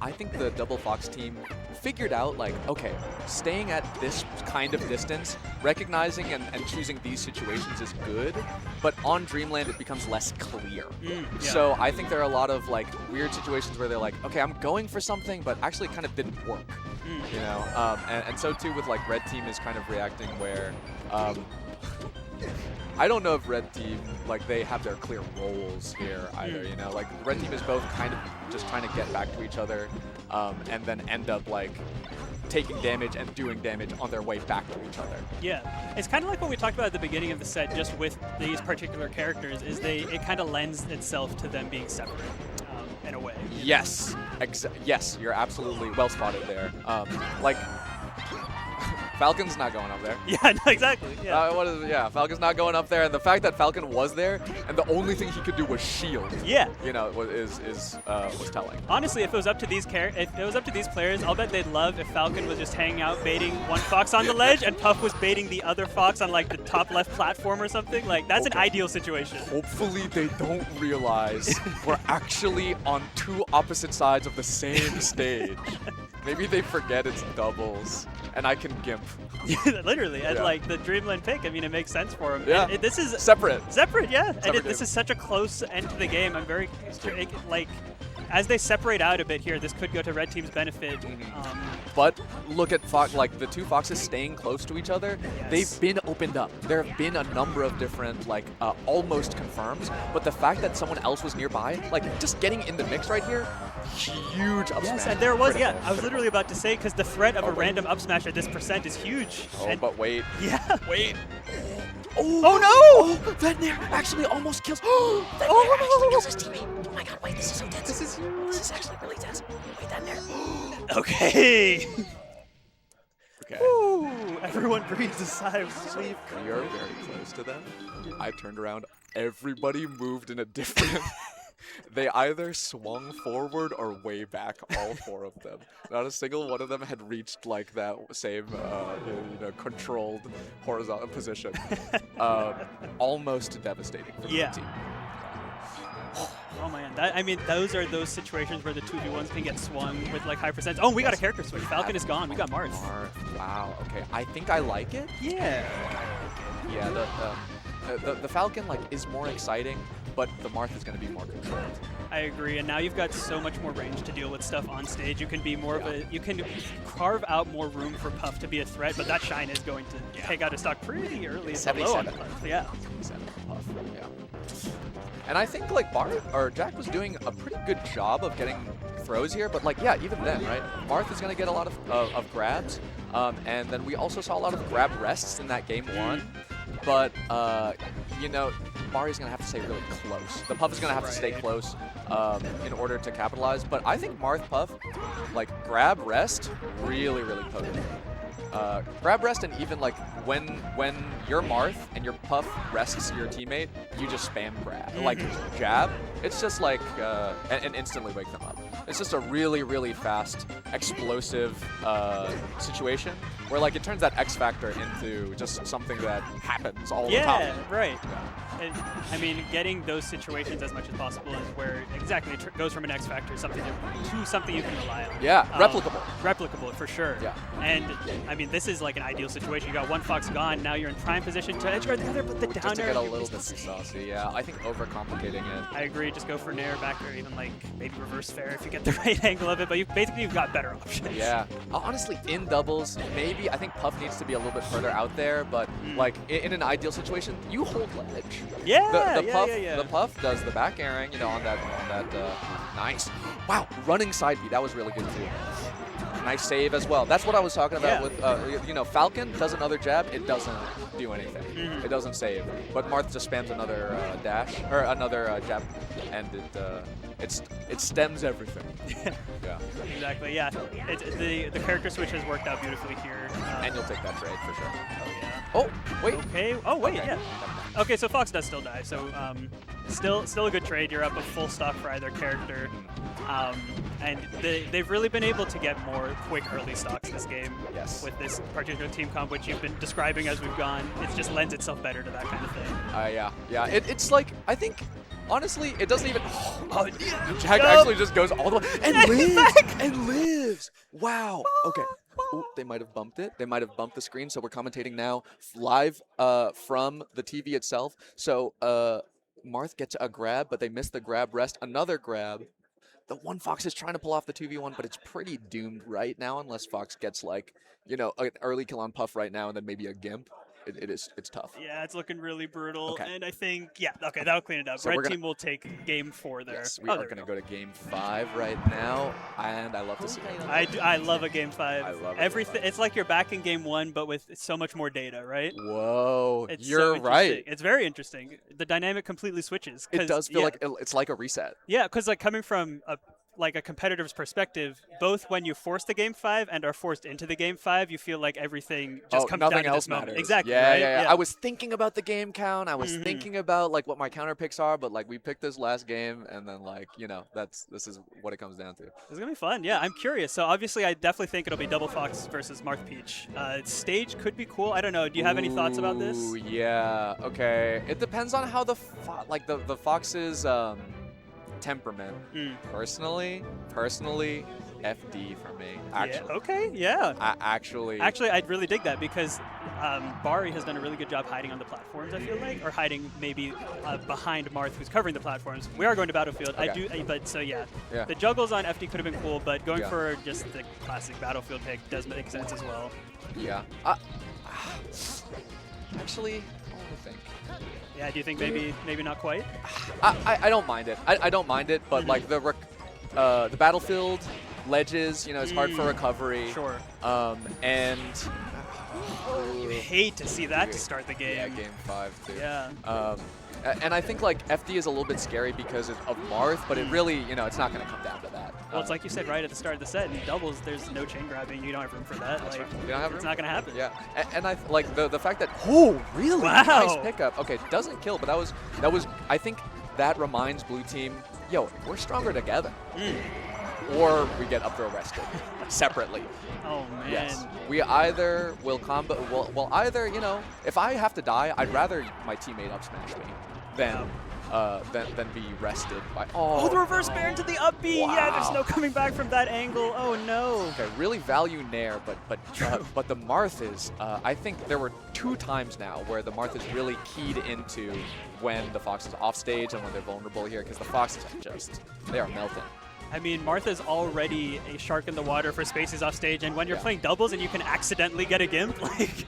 [SPEAKER 1] I think the Double Fox team figured out, like, okay, staying at this kind of distance, recognizing and choosing these situations is good, but on Dreamland it becomes less clear. So I think there are a lot of like weird situations where they're like, okay, I'm going for something, but actually it kind of didn't work. You know, and so too with like Red Team is kind of reacting where I don't know if Red Team, like, they have their clear roles here either, you know? Like, Red Team is both kind of just trying to get back to each other and then end up, like, taking damage and doing damage on their way back to each other.
[SPEAKER 2] Yeah. It's kind of like what we talked about at the beginning of the set, just with these particular characters, is it kind of lends itself to them being separate in a way.
[SPEAKER 1] Yes. Yes, you're absolutely well spotted there. Like, Falcon's not going up there.
[SPEAKER 2] Yeah, no, exactly. Yeah.
[SPEAKER 1] Falcon's not going up there, and the fact that Falcon was there, and the only thing he could do was shield.
[SPEAKER 2] Yeah.
[SPEAKER 1] You know, was telling.
[SPEAKER 2] Honestly, if it was up to these players, I'll bet they'd love if Falcon was just hanging out baiting one fox on the ledge, and Puff was baiting the other fox on like the top left platform or something. Like that's an ideal situation.
[SPEAKER 1] Hopefully, they don't realize we're actually on two opposite sides of the same stage. Maybe they forget it's doubles, and I can gimp.
[SPEAKER 2] Literally, and like the Dreamland pick, I mean, it makes sense for him.
[SPEAKER 1] Yeah.
[SPEAKER 2] This is
[SPEAKER 1] separate.
[SPEAKER 2] Separate, yeah. This is such a close end to the game. I'm very like, as they separate out a bit here, this could go to Red Team's benefit.
[SPEAKER 1] But look at like the two foxes staying close to each other.
[SPEAKER 2] Yes.
[SPEAKER 1] They've been opened up. There have been a number of different like almost confirms, but the fact that someone else was nearby, like just getting in the mix right here, huge up
[SPEAKER 2] Yes,
[SPEAKER 1] smash.
[SPEAKER 2] and there was, I was literally about to say, because the threat of a random up smash at this percent is huge.
[SPEAKER 1] Oh, but wait.
[SPEAKER 2] Yeah.
[SPEAKER 1] Wait.
[SPEAKER 2] Oh no!
[SPEAKER 1] Oh, Van Nair actually almost kills.
[SPEAKER 3] Van Nair actually kills his teammate. Oh my god, wait, this is so tense. This is actually really tense. Wait, Van Nair.
[SPEAKER 2] Okay.
[SPEAKER 1] Okay.
[SPEAKER 2] Ooh, everyone breathes a sigh of relief.
[SPEAKER 1] We are very close to them. I turned around. Everybody moved in a different... They either swung forward or way back, all four of them. Not a single one of them had reached like that same, controlled horizontal position. Almost devastating for the team.
[SPEAKER 2] Oh man, I mean, those are those situations where the 2v1s can get swung with like high percents. Oh, we got a character switch. Falcon is gone. We got Marth.
[SPEAKER 1] Wow. Okay. I think I like it.
[SPEAKER 2] Yeah.
[SPEAKER 1] Yeah. The Falcon like is more exciting, but the Marth is going to be more controlled.
[SPEAKER 2] I agree, and now you've got so much more range to deal with stuff on stage. You can be more of a, you can carve out more room for Puff to be a threat, but that Shine is going to take out his stock pretty early.
[SPEAKER 1] 77.
[SPEAKER 2] Yeah.
[SPEAKER 1] 77 Puff. Yeah. And I think like Jack was doing a pretty good job of getting throws here, but like even then, right? Marth is going to get a lot of grabs, and then we also saw a lot of grab rests in that game one. But, Mari's going to have to stay really close. The Puff is going to have to stay close in order to capitalize. But I think Marth Puff, like, grab, rest, really, really potent. Grab, rest, and even, like, when you're Marth and your Puff rests your teammate, you just spam grab. Like, jab, it's just like, and instantly wake them up. It's just a really, really fast, explosive situation where, like, it turns that X factor into just something that happens all the time.
[SPEAKER 2] Yeah, right. I mean, getting those situations as much as possible is where exactly it goes from an X factor to something you can rely on.
[SPEAKER 1] Yeah, replicable.
[SPEAKER 2] Replicable, for sure.
[SPEAKER 1] Yeah.
[SPEAKER 2] And, I mean, this is like an ideal situation. You got one Fox gone, now you're in prime position to edge guard the other, but the down air...
[SPEAKER 1] Just to get a little bit too saucy, yeah. I think overcomplicating it.
[SPEAKER 2] I agree, just go for nair, back air, even like maybe reverse fair if you get the right angle of it, but you've got better options.
[SPEAKER 1] Yeah. Honestly, in doubles, maybe I think Puff needs to be a little bit further out there, but like in an ideal situation, you hold ledge.
[SPEAKER 2] Yeah,
[SPEAKER 1] the Puff does the back airing, on that nice. Wow, running side B, that was really good too. Nice save as well. That's what I was talking about with, Falcon does another jab, it doesn't do anything. It doesn't save. But Marth just spams another dash, or another jab, and it stems everything. Yeah.
[SPEAKER 2] Exactly, yeah. The character switch has worked out beautifully here.
[SPEAKER 1] And you'll take that trade for sure.
[SPEAKER 2] Oh, yeah.
[SPEAKER 1] Oh, wait.
[SPEAKER 2] Okay. Oh, wait, yeah. Okay, so Fox does still die, so still a good trade. You're up a full stock for either character. And they've really been able to get more quick early stocks this game.
[SPEAKER 1] Yes. With
[SPEAKER 2] this particular team comp, which you've been describing as we've gone. It just lends itself better to that kind of thing.
[SPEAKER 1] Yeah. It's like, I think honestly, it doesn't even. Jack actually just goes all the way and lives. Wow. Okay. Ooh, they might have bumped it. They might have bumped the screen. So we're commentating now live from the TV itself. So Marth gets a grab, but they miss the grab rest. Another grab. The one Fox is trying to pull off the 2v1, but it's pretty doomed right now unless Fox gets like, an early kill on Puff right now and then maybe a Gimp. It's tough.
[SPEAKER 2] Yeah, it's looking really brutal.
[SPEAKER 1] Okay.
[SPEAKER 2] And I think, that'll clean it up.
[SPEAKER 1] So
[SPEAKER 2] Red team will take game 4 there.
[SPEAKER 1] Yes, we are going to go to game 5 right now, and I love to see it.
[SPEAKER 2] I love a game 5.
[SPEAKER 1] I love
[SPEAKER 2] everything. It's like you're back in game 1, but with so much more data, right?
[SPEAKER 1] Whoa,
[SPEAKER 2] You're
[SPEAKER 1] right.
[SPEAKER 2] It's very interesting. The dynamic completely switches.
[SPEAKER 1] It does feel like it's like a reset.
[SPEAKER 2] Yeah, because like coming from a competitor's perspective, both when you force the game 5 and are forced into the game 5, you feel like everything just comes down to this moment.
[SPEAKER 1] Matters.
[SPEAKER 2] Exactly.
[SPEAKER 1] Yeah,
[SPEAKER 2] right?
[SPEAKER 1] yeah. I was thinking about the game count. I was thinking about like what my counter picks are, but like we picked this last game, and then like this is what it comes down to.
[SPEAKER 2] It's gonna be fun. Yeah, I'm curious. So obviously, I definitely think it'll be Double Fox versus Marth Peach. Stage could be cool. I don't know. Do you have any thoughts about this?
[SPEAKER 1] Ooh, yeah. Okay. It depends on how the Fox's temperament. Personally, FD for me. Actually.
[SPEAKER 2] Yeah, okay. Yeah.
[SPEAKER 1] Actually,
[SPEAKER 2] I really dig that because Bari has done a really good job hiding on the platforms. I feel like, or hiding maybe behind Marth, who's covering the platforms. We are going to Battlefield.
[SPEAKER 1] Okay.
[SPEAKER 2] The juggles on FD could have been cool, but going for just the classic Battlefield pick does make sense as well.
[SPEAKER 1] Yeah. Actually, I want to think.
[SPEAKER 2] Yeah, do you think maybe not quite?
[SPEAKER 1] I don't mind it. I don't mind it, but like the Battlefield ledges, it's hard for recovery.
[SPEAKER 2] Sure.
[SPEAKER 1] And
[SPEAKER 2] you hate to see that to start the game.
[SPEAKER 1] Yeah, game 5 too.
[SPEAKER 2] Yeah.
[SPEAKER 1] And I think like FD is a little bit scary because of Marth, but it really, it's not going to come down to that.
[SPEAKER 2] Well, it's like you said right at the start of the set. In doubles, there's no chain grabbing. You don't have room for that.
[SPEAKER 1] That's
[SPEAKER 2] like,
[SPEAKER 1] right. You don't have room?
[SPEAKER 2] It's not going to happen.
[SPEAKER 1] Yeah. And I like the fact that really
[SPEAKER 2] wow.
[SPEAKER 1] Nice pickup. Okay, doesn't kill, but that was I think that reminds blue team, we're stronger together. Or we get up throw arrested separately.
[SPEAKER 2] Oh man.
[SPEAKER 1] Yes. We either will combo. Well, either if I have to die, I'd rather my teammate up smash me than be rested by.
[SPEAKER 2] Oh, the reverse baron to the up B.
[SPEAKER 1] Wow.
[SPEAKER 2] Yeah, there's no coming back from that angle. Oh no.
[SPEAKER 1] Okay, really value Nair, but the Marth is. I think there were 2 times now where the Marth is really keyed into when the Fox is off stage and when they're vulnerable here, because the Foxes are they are melting.
[SPEAKER 2] I mean, Martha's already a shark in the water for spaces off stage, and when you're playing doubles and you can accidentally get a Gimp, like,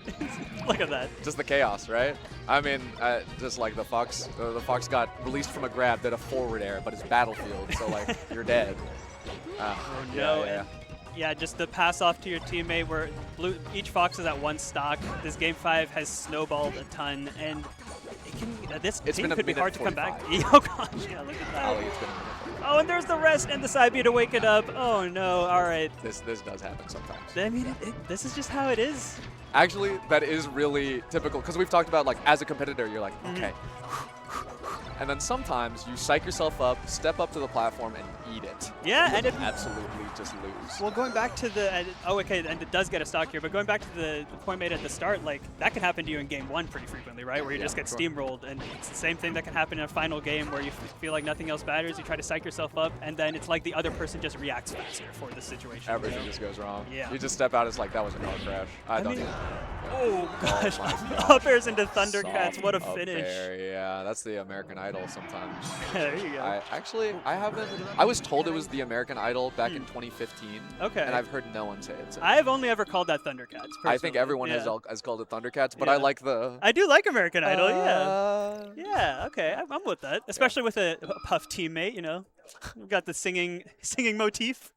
[SPEAKER 2] look at that.
[SPEAKER 1] Just the chaos, right? I mean, just like the Fox got released from a grab, did a forward air, but it's Battlefield, so like, you're dead.
[SPEAKER 2] Oh no.
[SPEAKER 1] Yeah.
[SPEAKER 2] Yeah, just the pass off to your teammate where each Fox is at 1 stock. This game 5 has snowballed a ton, and this team could be hard to come back. Oh gosh, yeah, look at that. Oh, and there's the rest and the side B to wake it up. Oh no, all right.
[SPEAKER 1] This does happen sometimes.
[SPEAKER 2] I mean, this is just how it is.
[SPEAKER 1] Actually, that is really typical, because we've talked about, like, as a competitor, you're like, okay. And then sometimes you psych yourself up, step up to the platform, and eat it.
[SPEAKER 2] Yeah, and it
[SPEAKER 1] absolutely just lose.
[SPEAKER 2] Well, going back to the and it does get a stock here, but going back to the point made at the start, like that can happen to you in game 1 pretty frequently, right? Where you just get steamrolled, and it's the same thing that can happen in a final game where you feel like nothing else matters. You try to psych yourself up, and then it's like the other person just reacts faster for the situation.
[SPEAKER 1] Everything just goes wrong.
[SPEAKER 2] Yeah.
[SPEAKER 1] You just step out, it's like that was a car crash. I don't.
[SPEAKER 2] Oh gosh, up airs into Thundercats. What a finish!
[SPEAKER 1] Yeah, that's the American Idol sometimes.
[SPEAKER 2] There you go.
[SPEAKER 1] I haven't. I was told it was the American Idol back in 2015.
[SPEAKER 2] Okay.
[SPEAKER 1] And I've heard no one say it.
[SPEAKER 2] I've only ever called that Thundercats. Personally.
[SPEAKER 1] I think everyone has called it Thundercats, but I like the.
[SPEAKER 2] I do like American Idol. Yeah. Yeah. Okay. I'm with that, especially with a Puff teammate. We've got the singing motif.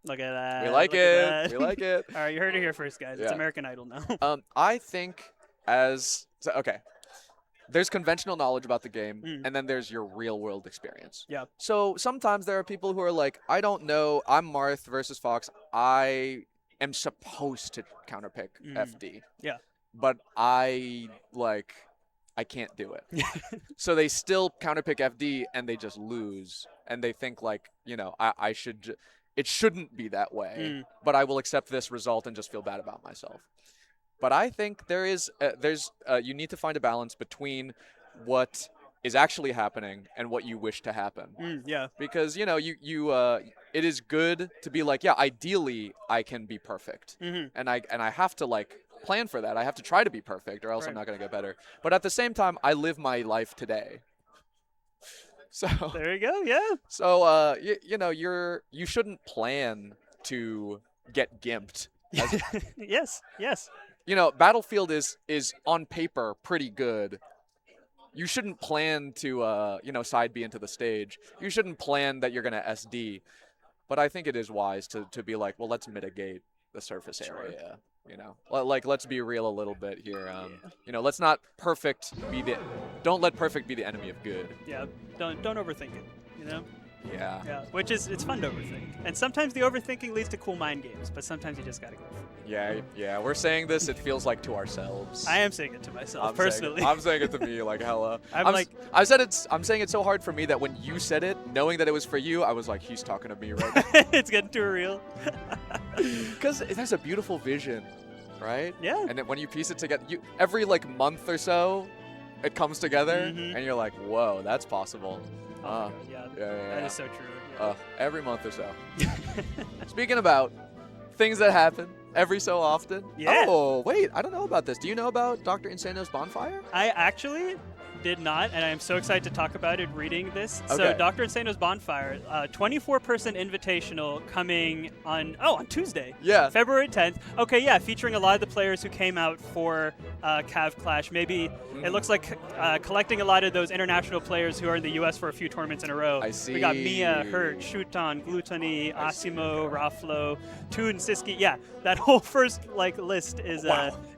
[SPEAKER 2] Look at that.
[SPEAKER 1] We like it. We like it.
[SPEAKER 2] All right, you heard it here first, guys. It's American Idol now.
[SPEAKER 1] I think there's conventional knowledge about the game, and then there's your real-world experience.
[SPEAKER 2] Yeah.
[SPEAKER 1] So sometimes there are people who are like, I don't know, I'm Marth versus Fox. I am supposed to counterpick FD.
[SPEAKER 2] Yeah.
[SPEAKER 1] But I can't do it. So they still counterpick FD, and they just lose. And they think like, I should... It shouldn't be that way, but I will accept this result and just feel bad about myself. But I think there's you need to find a balance between what is actually happening and what you wish to happen.
[SPEAKER 2] Yeah.
[SPEAKER 1] Because it is good to be like, yeah, ideally I can be perfect, and I have to like plan for that. I have to try to be perfect, or else I'm not gonna get better. But at the same time, I live my life today. So
[SPEAKER 2] there you go. Yeah.
[SPEAKER 1] So you shouldn't plan to get gimped.
[SPEAKER 2] Yes.
[SPEAKER 1] Battlefield is on paper pretty good. You shouldn't plan to side B into the stage. You shouldn't plan that you're gonna SD. But I think it is wise to be like, well, let's mitigate the surface area. Let's be real a little bit here. Let's not don't let perfect be the enemy of good.
[SPEAKER 2] Yeah, don't overthink it.
[SPEAKER 1] Yeah.
[SPEAKER 2] Yeah, it's fun to overthink, and sometimes the overthinking leads to cool mind games, but sometimes you just gotta go for it.
[SPEAKER 1] Yeah. We're saying this. It feels like to ourselves.
[SPEAKER 2] I am saying it to myself personally.
[SPEAKER 1] I'm saying it to me like hella. I'm saying it so hard for me that when you said it, knowing that it was for you, I was like, he's talking to me right now.
[SPEAKER 2] It's getting too real.
[SPEAKER 1] Because there's a beautiful vision, right?
[SPEAKER 2] Yeah.
[SPEAKER 1] And then when you piece it together, every like month or so, it comes together, and you're like, whoa, that's possible.
[SPEAKER 2] Yeah. That is so true. Yeah.
[SPEAKER 1] Every month or so. Speaking about things that happen every so often.
[SPEAKER 2] Yeah.
[SPEAKER 1] Oh, wait, I don't know about this. Do you know about Dr. Insano's bonfire?
[SPEAKER 2] I actually did not, and I am so excited to talk about it reading this.
[SPEAKER 1] Okay.
[SPEAKER 2] So Dr. Insano's bonfire, 24-person invitational coming on Tuesday.
[SPEAKER 1] Yeah.
[SPEAKER 2] February 10th. Okay, yeah, featuring a lot of the players who came out for Cav Clash. Maybe it looks like collecting a lot of those international players who are in the U.S. for a few tournaments in a row.
[SPEAKER 1] I see.
[SPEAKER 2] We got Mia, Hurt, Shuton, Glutony, Asimo, Raflo, Toon, Siski. Yeah, that whole first list is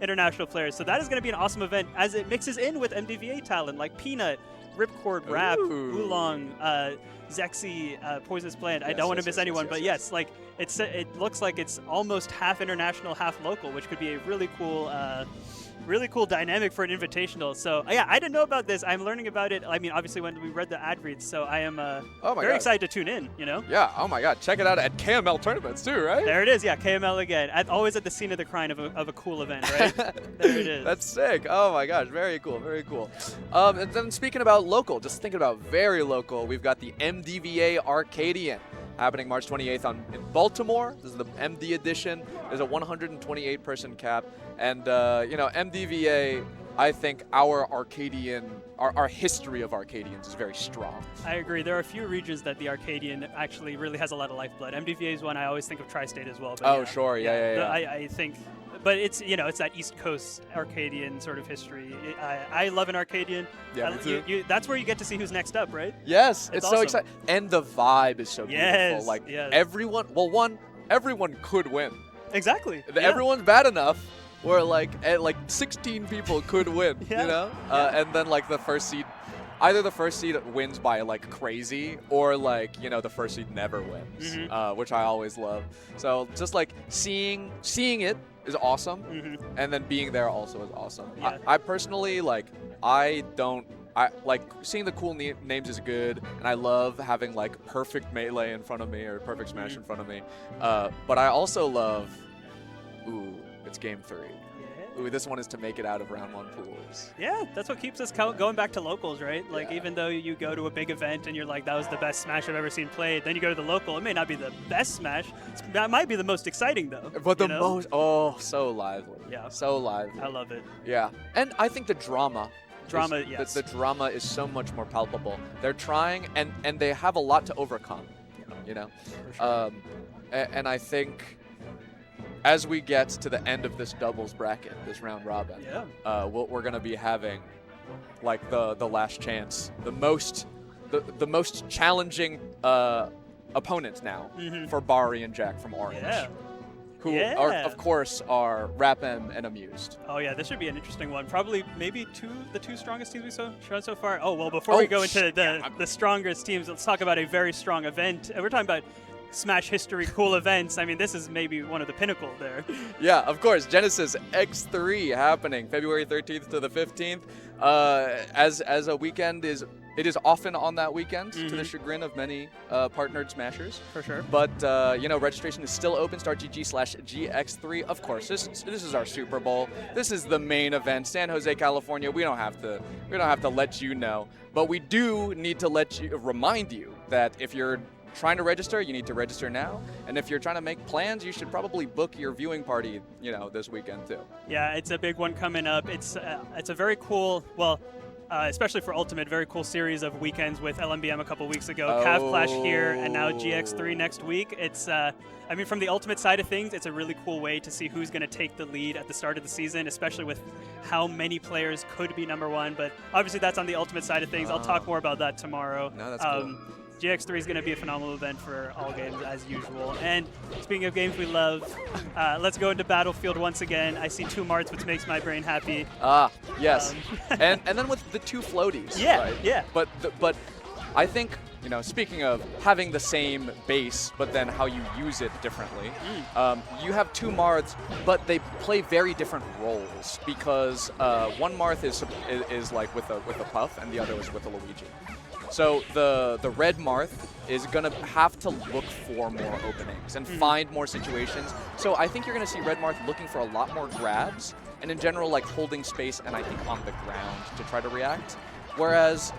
[SPEAKER 2] international players. So that is going to be an awesome event as it mixes in with MDVA talent like Peanut, Ripcord, Rap, Oolong, Zexy, Poisonous Plant. I don't want to miss anyone, but yes, it looks like it's almost half international, half local, which could be a really cool dynamic for an invitational. So yeah, I didn't know about this. I'm learning about it. I mean, obviously when we read the ad reads, so I am very excited to tune in.
[SPEAKER 1] Yeah. Oh my God, check it out at KML tournaments too, right?
[SPEAKER 2] There it is. Yeah, KML again. Always at the scene of the crime of a cool event, right? There it is.
[SPEAKER 1] That's sick. Oh my gosh, very cool, very cool. And then speaking about local, just thinking about very local, we've got the MDVA Arcadian happening March 28th in Baltimore. This is the MD edition. There's a 128-person cap. And, MDVA, I think our history of Arcadians is very strong.
[SPEAKER 2] I agree. There are a few regions that the Arcadian actually really has a lot of lifeblood. MDVA is one I always think of Tri-State as well. But
[SPEAKER 1] sure. Yeah.
[SPEAKER 2] I think... But it's it's that East Coast Arcadian sort of history. I love an Arcadian.
[SPEAKER 1] Yeah, me too.
[SPEAKER 2] That's where you get to see who's next up, right?
[SPEAKER 1] It's
[SPEAKER 2] awesome.
[SPEAKER 1] So exciting. And the vibe is so beautiful.
[SPEAKER 2] Yes.
[SPEAKER 1] Everyone could win.
[SPEAKER 2] Exactly.
[SPEAKER 1] Everyone's bad enough where 16 people could win, And then the first seed, either the first seed wins by crazy or the first seed never wins, which I always love. So just seeing it is awesome, and then being there also is awesome.
[SPEAKER 2] Yeah.
[SPEAKER 1] I personally seeing the cool names is good, and I love having perfect melee in front of me or perfect smash in front of me. But I also love, it's game 3. This one is to make it out of round 1 pools.
[SPEAKER 2] Yeah, that's what keeps us going back to locals, right? Even though you go to a big event and you're like, that was the best Smash I've ever seen played, then you go to the local. It may not be the best Smash. That might be the most exciting, though.
[SPEAKER 1] But most, so lively.
[SPEAKER 2] Yeah.
[SPEAKER 1] So lively.
[SPEAKER 2] I love it.
[SPEAKER 1] Yeah. And I think the drama,
[SPEAKER 2] yes.
[SPEAKER 1] The drama is so much more palpable. They're trying, and they have a lot to overcome,
[SPEAKER 2] For sure.
[SPEAKER 1] And I think... as we get to the end of this doubles bracket, this round robin, we're going to be having the last chance, the most challenging opponent now for Bari and Jack from Orange, who are, of course, are Rap-M and Amused.
[SPEAKER 2] Oh yeah, this should be an interesting one. Probably maybe the two strongest teams we've shown so far. Oh well, before we go into the strongest teams, let's talk about a very strong event. We're talking about Smash history, cool events. I mean, this is maybe one of the pinnacle there.
[SPEAKER 1] Yeah, of course. Genesis X3 happening February 13th to the 15th. As a weekend is It is often on that weekend, to the chagrin of many partnered Smashers.
[SPEAKER 2] For sure.
[SPEAKER 1] But, registration is still open, StarGG/GX3. Of course, this is our Super Bowl. This is the main event, San Jose, California. We don't have to let you know. But we do need to remind you that if you're trying to register, you need to register now. And if you're trying to make plans, you should probably book your viewing party, this weekend too.
[SPEAKER 2] Yeah, it's a big one coming up. It's a very cool, especially for Ultimate, very cool series of weekends with LMBM a couple weeks ago, Cav Clash here, and now GX3 next week. It's, from the Ultimate side of things, it's a really cool way to see who's going to take the lead at the start of the season, especially with how many players could be #1. But obviously that's on the Ultimate side of things. I'll talk more about that tomorrow.
[SPEAKER 1] No, that's cool.
[SPEAKER 2] GX3 is going to be a phenomenal event for all games as usual. And speaking of games we love, let's go into Battlefield once again. I see 2 Marts, which makes my brain happy.
[SPEAKER 1] Yes. and then with the 2 floaties.
[SPEAKER 2] Yeah,
[SPEAKER 1] right?
[SPEAKER 2] yeah.
[SPEAKER 1] But I think, speaking of having the same base, but then how you use it differently, you have 2 Marths, but they play very different roles because one Marth is like with a Puff, and the other is with a Luigi. So the red Marth is going to have to look for more openings and find more situations. So I think you're going to see red Marth looking for a lot more grabs and in general like holding space and I think on the ground to try to react. Whereas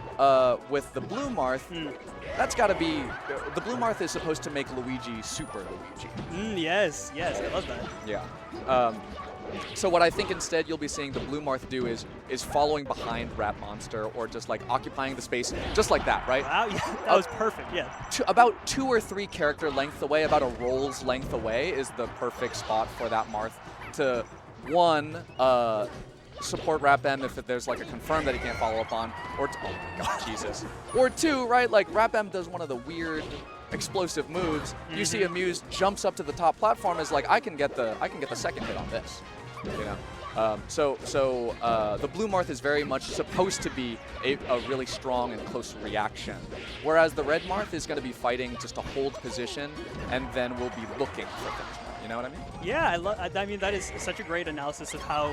[SPEAKER 1] with the blue Marth, that's got to be, the blue Marth is supposed to make Luigi super Luigi.
[SPEAKER 2] Yes, I love that.
[SPEAKER 1] Yeah. So what I think instead you'll be seeing the blue Marth do is following behind Rat Monster or just like occupying the space just like that, right?
[SPEAKER 2] Wow, yeah, that was perfect, yeah.
[SPEAKER 1] About 2 or 3 character length away, about a roll's length away is the perfect spot for that Marth to, 1, support Rap-M if there's like a confirm that he can't follow up on, or, oh my god, Jesus. Or 2, right, like Rap-M does one of the weird explosive moves. You see Amuse jumps up to the top platform is like, I can get the second hit on this. So the blue Marth is very much supposed to be a really strong and close reaction, whereas the red Marth is going to be fighting just to hold position, and then we'll be looking for things more. You know what I mean?
[SPEAKER 2] Yeah, I mean that is such a great analysis of how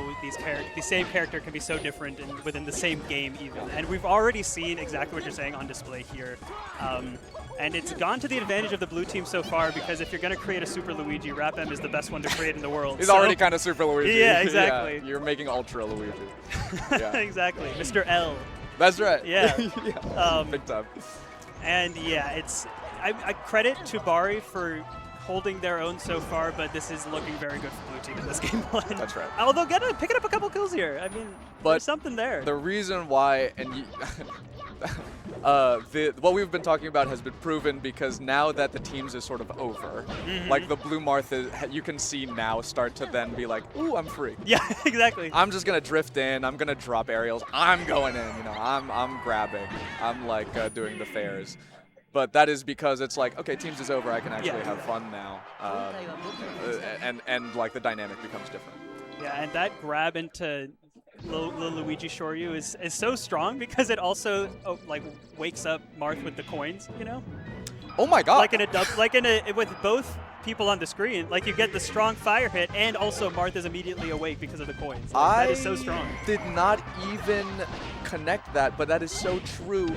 [SPEAKER 2] the same character can be so different within the same game even, and we've already seen exactly what you're saying on display here. And it's gone to the advantage of the blue team so far because if you're going to create a Super Luigi, Rap-M is the best one to create in the world.
[SPEAKER 1] He's already kind of Super Luigi.
[SPEAKER 2] Yeah, exactly.
[SPEAKER 1] Yeah, you're making Ultra Luigi.
[SPEAKER 2] Yeah. Exactly. Mr. L.
[SPEAKER 1] That's right.
[SPEAKER 2] Yeah.
[SPEAKER 1] Big time.
[SPEAKER 2] And yeah, I credit to Bari for holding their own so far, but this is looking very good for blue team in this game 1.
[SPEAKER 1] That's right.
[SPEAKER 2] Although picking up a couple kills here. I mean, there's something there.
[SPEAKER 1] The reason why, and what we've been talking about has been proven because now that the teams is sort of over, like the blue Marth, you can see now start to then be like, ooh, I'm free.
[SPEAKER 2] Yeah, exactly.
[SPEAKER 1] I'm just gonna drift in. I'm gonna drop aerials. I'm going in. I'm grabbing. I'm like doing the fairs. But that is because it's like, okay, teams is over. I can actually have fun now, and like the dynamic becomes different.
[SPEAKER 2] Yeah, and that grab into Luigi Shoryu is so strong because it also like wakes up Marth with the coins,
[SPEAKER 1] Oh my god!
[SPEAKER 2] With both people on the screen, like you get the strong fire hit, and also Marth is immediately awake because of the coins. That is so strong.
[SPEAKER 1] Did not even connect that, but that is so true.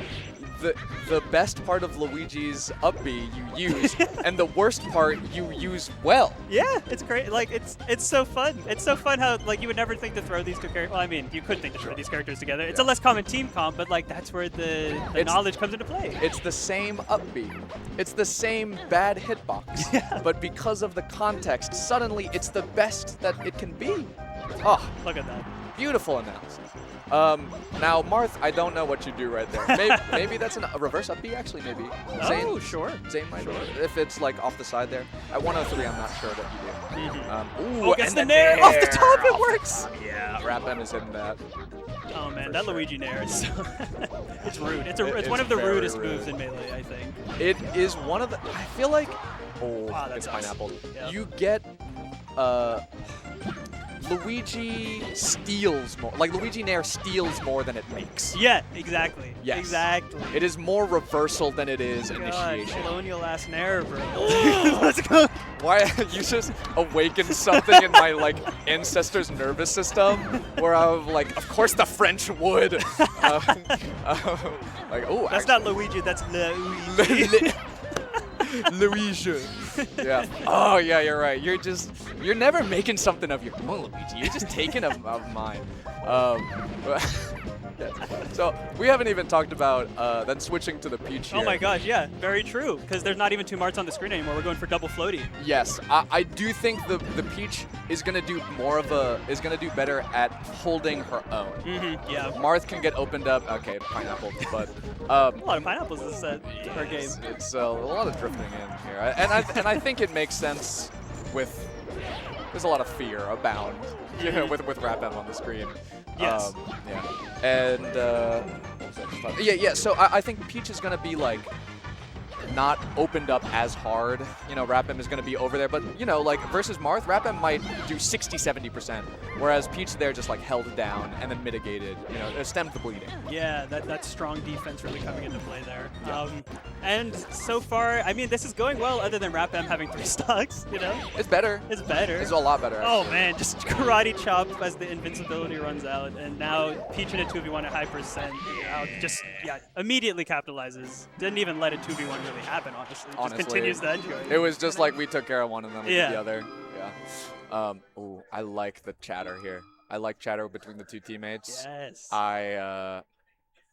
[SPEAKER 1] The best part of Luigi's up B you use, and the worst part you use well.
[SPEAKER 2] Yeah, it's great. Like it's so fun. It's so fun how like you would never think to throw these 2 characters. Well, I mean, you could think to throw these characters together. It's a less common team comp, but like that's where the knowledge comes into play.
[SPEAKER 1] It's the same up B. It's the same bad hitbox.
[SPEAKER 2] Yeah.
[SPEAKER 1] But because of the context, suddenly it's the best that it can be. Oh,
[SPEAKER 2] look at that.
[SPEAKER 1] Beautiful analysis. Now, Marth, I don't know what you do right there. Maybe that's a reverse up B, actually, maybe.
[SPEAKER 2] Oh, sure.
[SPEAKER 1] Zane might do it. If it's, like, off the side there. At 103, I'm not sure what you do.
[SPEAKER 2] Ooh, gets the nair off the top, it works!
[SPEAKER 1] Yeah, Rap-M is hitting that.
[SPEAKER 2] Oh, man, that Luigi nair is so it's rude. It's one of the rudest moves in Melee, I think.
[SPEAKER 1] It is one of the... I feel like... Oh,
[SPEAKER 2] wow,
[SPEAKER 1] it's pineapple.
[SPEAKER 2] Yeah.
[SPEAKER 1] You get... Luigi steals more. Like, Luigi Nair steals more than it makes.
[SPEAKER 2] Yeah, exactly.
[SPEAKER 1] Yes.
[SPEAKER 2] Exactly.
[SPEAKER 1] It is more reversal than it is initiation.
[SPEAKER 2] Colonial ass Nair, bro. Let's go.
[SPEAKER 1] Why you just awakened something in my like ancestors' nervous system where I'm like, of course the French would. Like, oh,
[SPEAKER 2] that's not Luigi. That's Luigi.
[SPEAKER 1] Luigi. Yeah. Oh yeah, you're right. You're never making something of your own, Luigi. You're just taking of mine. So we haven't even talked about then switching to the Peach here.
[SPEAKER 2] Oh my gosh, yeah, very true. Because there's not even 2 Marts on the screen anymore. We're going for double floaty.
[SPEAKER 1] Yes, I do think the Peach is gonna do better at holding her own.
[SPEAKER 2] Yeah.
[SPEAKER 1] Marth can get opened up. Okay, pineapple, but
[SPEAKER 2] a lot of pineapples is her game.
[SPEAKER 1] It's a lot of drifting in here, and I think it makes sense with. There's a lot of fear abound with Rap M on the screen.
[SPEAKER 2] Yes.
[SPEAKER 1] Yeah. And yeah. So I think Peach is gonna be like not opened up as hard. You know, Rap M is gonna be over there, but you know, like versus Marth, Rap M might do 60-70%, whereas Peach there just like held down and then mitigated. You know, stemmed the bleeding.
[SPEAKER 2] Yeah, that strong defense really coming into play there.
[SPEAKER 1] Yeah.
[SPEAKER 2] And so far, I mean, this is going well, other than Rap M having 3 stocks. You know,
[SPEAKER 1] it's better.
[SPEAKER 2] It's better.
[SPEAKER 1] It's a lot better. Actually.
[SPEAKER 2] Oh man, just karate chop as the invincibility runs out, and now Peach in a 2v1 at high percent. Just immediately capitalizes. Didn't even let a 2v1 really happen. Honestly, just continues the edge guard.
[SPEAKER 1] It was just like we took care of one and then we did the other. Yeah. Ooh, I like the chatter here. I like chatter between the 2 teammates.
[SPEAKER 2] Yes.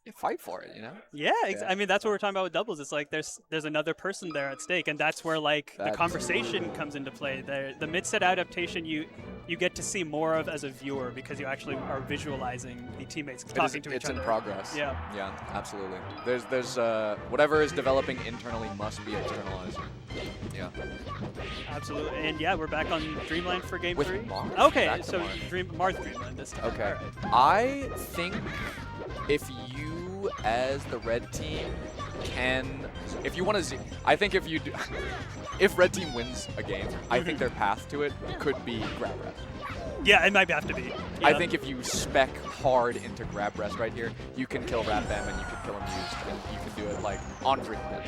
[SPEAKER 1] You fight for it, you know?
[SPEAKER 2] Yeah, I mean, that's what we're talking about with doubles. It's like there's another person there at stake, and that's where like the conversation comes into play. The mid-set adaptation you get to see more of as a viewer because you actually are visualizing the teammates talking to each other.
[SPEAKER 1] It's in progress.
[SPEAKER 2] Yeah.
[SPEAKER 1] Yeah, absolutely. There's whatever is developing internally must be externalized. Yeah.
[SPEAKER 2] Absolutely. And yeah, we're back on Dreamland for game 3.
[SPEAKER 1] Marth?
[SPEAKER 2] Okay, so Marth Dreamland this time.
[SPEAKER 1] Okay.
[SPEAKER 2] Right.
[SPEAKER 1] I think if you as the red team if you want to I think if you do, if red team wins a game, I think their path to it could be grab rest.
[SPEAKER 2] Yeah, it might have to be. Yeah.
[SPEAKER 1] I think if you spec hard into grab rest right here, you can kill Rap M and you can kill him used, and you can do it like on Dreamland.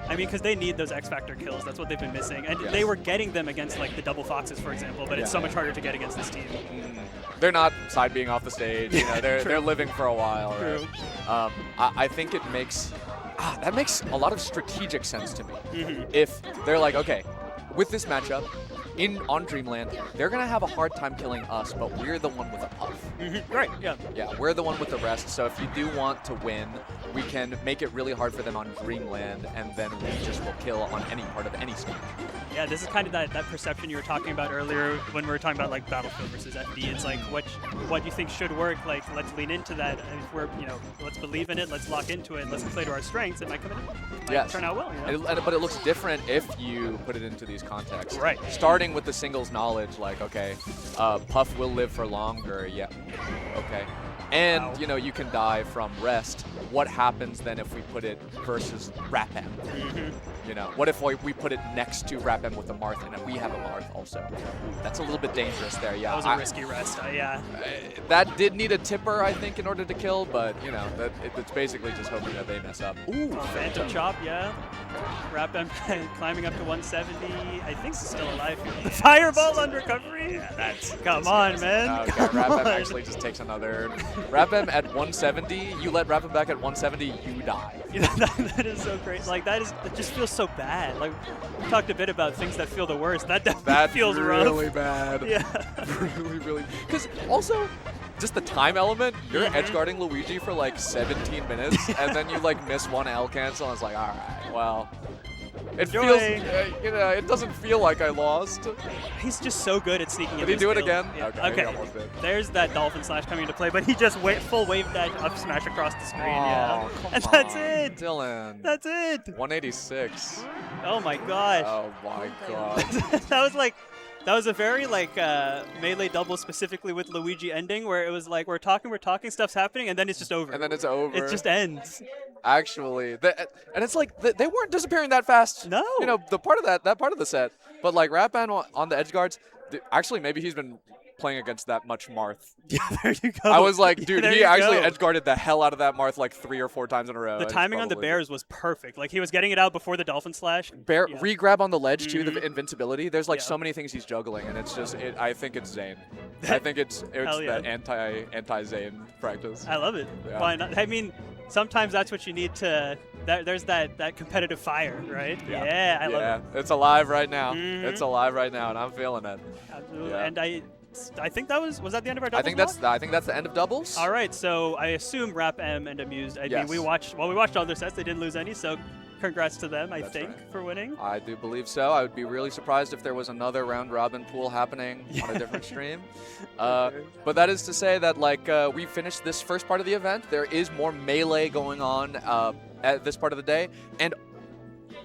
[SPEAKER 2] I mean, because they need those X Factor kills. That's what they've been missing. And they were getting them against like the double foxes, for example, but it's so much harder to get against this team.
[SPEAKER 1] They're not side being off the stage. You know, they're living for a while.
[SPEAKER 2] True.
[SPEAKER 1] Right? I think it makes that makes a lot of strategic sense to me. If they're like, okay, with this matchup, on Dreamland, they're going to have a hard time killing us, but we're the one with a puff.
[SPEAKER 2] Right, yeah.
[SPEAKER 1] Yeah, we're the one with the rest, so if you do want to win, we can make it really hard for them on Dreamland, and then we just will kill on any part of any stage.
[SPEAKER 2] Yeah, this is kind of that perception you were talking about earlier when we were talking about like Battlefield versus FD. It's like what you think should work, like let's lean into that, and if we're, let's believe in it, let's lock into it, let's play to our strengths, it might come in, might turn out well.
[SPEAKER 1] But it looks different if you put it into these contexts.
[SPEAKER 2] Right.
[SPEAKER 1] Starting with the singles knowledge, like, okay, Puff will live for longer, yeah, okay. And, you can die from rest. What happens then if we put it versus Rap M? What if we put it next to Rap M with a Marth and we have a Marth also? That's a little bit dangerous there, yeah.
[SPEAKER 2] That was a risky rest, yeah.
[SPEAKER 1] That did need a tipper, I think, in order to kill, but, it's basically just hoping that they mess up. Ooh,
[SPEAKER 2] Phantom Chop, yeah. Rap M climbing up to 170. I think he's still alive. The Fireball on recovery? Yeah, that's... Come on, man.
[SPEAKER 1] Okay, Rap M actually just takes another... Rap M at 170, you let Rap M back at 170, you die.
[SPEAKER 2] That is so great. Like, it just feels so bad. Like, we talked a bit about things that feel the worst. That definitely feels rough.
[SPEAKER 1] Really bad.
[SPEAKER 2] Yeah.
[SPEAKER 1] really. Because also, just the time element, you're edge guarding Luigi for like 17 minutes, and then you like miss one L cancel, and it's like, all right, well. It feels, it doesn't feel like I lost.
[SPEAKER 2] He's just so good at sneaking in.
[SPEAKER 1] Did he do it
[SPEAKER 2] field.
[SPEAKER 1] again?
[SPEAKER 2] Yeah.
[SPEAKER 1] Okay. He almost did.
[SPEAKER 2] There's that Dolphin Slash coming into play, but he just full waved that up smash across the screen.
[SPEAKER 1] Oh,
[SPEAKER 2] and that's it.
[SPEAKER 1] Dylan.
[SPEAKER 2] That's it.
[SPEAKER 1] 186.
[SPEAKER 2] Oh my gosh.
[SPEAKER 1] Oh my god.
[SPEAKER 2] That was a very melee double specifically with Luigi ending where it was like we're talking, stuff's happening, and then it's just over.
[SPEAKER 1] And then it's over.
[SPEAKER 2] It just ends.
[SPEAKER 1] Actually, and it's like they weren't disappearing that fast.
[SPEAKER 2] No.
[SPEAKER 1] The part of that part of the set, but like Rap M on the edge guards, actually maybe he's been playing against that much Marth.
[SPEAKER 2] Yeah, there you go.
[SPEAKER 1] I was like, dude, he actually
[SPEAKER 2] go.
[SPEAKER 1] edge guarded the hell out of that Marth like 3 or 4 times in a row.
[SPEAKER 2] The timing on the Bears was perfect. Like he was getting it out before the Dolphin slash.
[SPEAKER 1] Bear re-grab on the ledge too, the invincibility. There's like so many things he's juggling, and it's just I think it's Zane. I think it's that anti-Zane practice.
[SPEAKER 2] I love it.
[SPEAKER 1] Yeah.
[SPEAKER 2] Why not? I mean, sometimes that's what you need to. There's that competitive fire, right? Yeah, I love it.
[SPEAKER 1] It's alive right now. It's alive right now, and I'm feeling it.
[SPEAKER 2] Absolutely. Yeah. And I think was that the end of our doubles?
[SPEAKER 1] I think that's the end of doubles.
[SPEAKER 2] All right, so I assume Rap M and Amused. I mean, we watched all their sets. They didn't lose any, so congrats to them. I think for winning.
[SPEAKER 1] I do believe so. I would be really surprised if there was another round robin pool happening on a different stream. But that is to say that we finished this first part of the event. There is more melee going on at this part of the day, and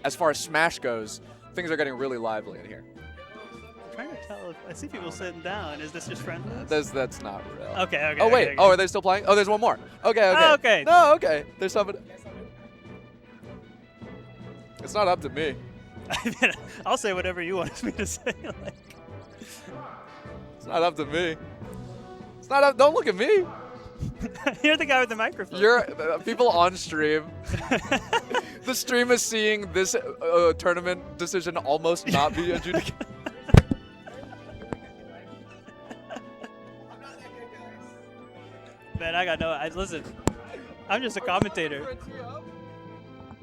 [SPEAKER 1] as far as Smash goes, things are getting really lively in here.
[SPEAKER 2] I'm trying to tell if I see people sitting down. Is this just friendlies?
[SPEAKER 1] That's not real.
[SPEAKER 2] Okay.
[SPEAKER 1] Oh wait.
[SPEAKER 2] Okay.
[SPEAKER 1] Oh, are they still playing? Oh, there's one more. Okay.
[SPEAKER 2] Oh, okay.
[SPEAKER 1] No, okay. There's somebody. It's not up to me.
[SPEAKER 2] I'll say whatever you want me to say.
[SPEAKER 1] It's not up to me. It's not up. Don't look at me.
[SPEAKER 2] You're the guy with the microphone.
[SPEAKER 1] You're people on stream. The stream is seeing this tournament decision almost not be adjudicated.
[SPEAKER 2] Man, I got no. Listen, I'm just a commentator.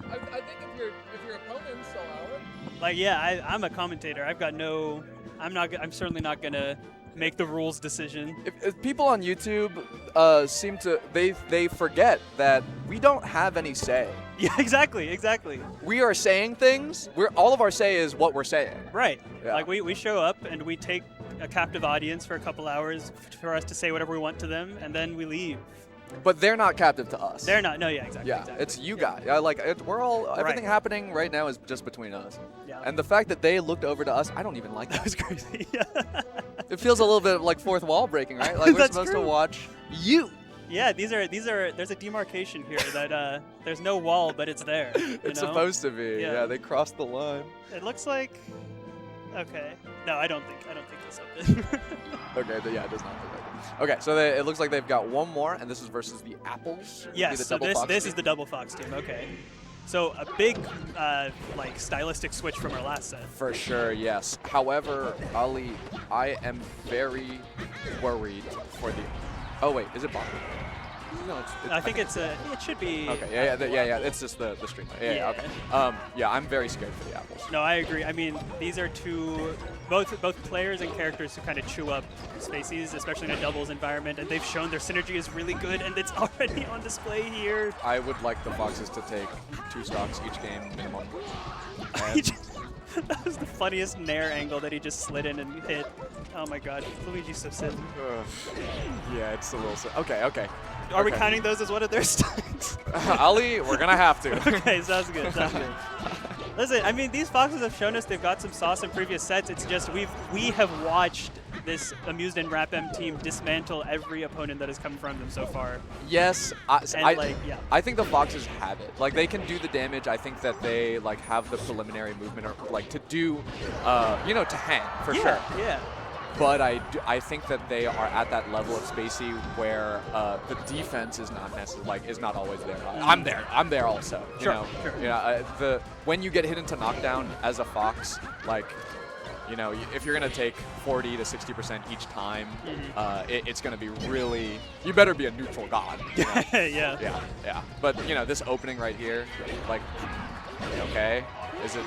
[SPEAKER 1] I think if your opponent's so out.
[SPEAKER 2] Like, yeah, I'm a commentator. I've got no. I'm certainly not gonna make the rules decision.
[SPEAKER 1] If people on YouTube seem to they forget that we don't have any say.
[SPEAKER 2] Yeah, exactly.
[SPEAKER 1] We are saying things. All of our say is what we're saying.
[SPEAKER 2] Right.
[SPEAKER 1] Yeah.
[SPEAKER 2] Like we show up and we take a captive audience for a couple hours for us to say whatever we want to them, and then we leave.
[SPEAKER 1] But they're not captive to us.
[SPEAKER 2] They're not. No, yeah, exactly.
[SPEAKER 1] Yeah,
[SPEAKER 2] exactly.
[SPEAKER 1] it's you guys. We're all everything happening right now is just between us.
[SPEAKER 2] Yeah.
[SPEAKER 1] And the fact that they looked over to us, I don't even like that.
[SPEAKER 2] That was crazy.
[SPEAKER 1] It feels a little bit like fourth wall breaking, right? Like we're supposed to watch you.
[SPEAKER 2] Yeah, these are. There's a demarcation here that there's no wall, but it's there.
[SPEAKER 1] It's supposed to be. Yeah, they crossed the line.
[SPEAKER 2] It looks like. Okay. No, I don't think that's something.
[SPEAKER 1] Okay, yeah, it does not look like it. Okay, so it looks like they've got one more, and this is versus the Apples.
[SPEAKER 2] Yes, so this is the Double Fox team. Okay. So a big, stylistic switch from our last set.
[SPEAKER 1] For sure, yes. However, Ali, I am very worried for the. Oh wait, is it bottom? No,
[SPEAKER 2] I think it should be.
[SPEAKER 1] Okay, yeah. It's just the stream. Yeah, okay. Yeah, I'm very scared for the Apples.
[SPEAKER 2] No, I agree. I mean, these are both players and characters who kind of chew up spacies, especially in a doubles environment, and they've shown their synergy is really good, and it's already on display here.
[SPEAKER 1] I would like the Foxes to take 2 stocks each game minimum.
[SPEAKER 2] That was the funniest nair angle that he just slid in and hit. Oh my god, Luigi's so silly.
[SPEAKER 1] Yeah, it's a little. Okay.
[SPEAKER 2] Are we counting those as one of their stocks?
[SPEAKER 1] Ali, we're gonna have to.
[SPEAKER 2] Okay, sounds good. Listen, I mean, these Foxes have shown us they've got some sauce in previous sets. It's just we have watched this Amused and Rap M team dismantle every opponent that has come from them so far.
[SPEAKER 1] Yes,
[SPEAKER 2] I
[SPEAKER 1] think the Foxes have it. Like, they can do the damage. I think that they have the preliminary movement or to do, to hang for sure.
[SPEAKER 2] Yeah.
[SPEAKER 1] But I think that they are at that level of spacey where the defense is not is not always there. I'm there also.
[SPEAKER 2] Sure.
[SPEAKER 1] When you get hit into knockdown as a Fox, if you're gonna take 40 to 60% each time, it's gonna be really. You better be a neutral god.
[SPEAKER 2] Yeah.
[SPEAKER 1] Yeah. But this opening right here, okay, is it?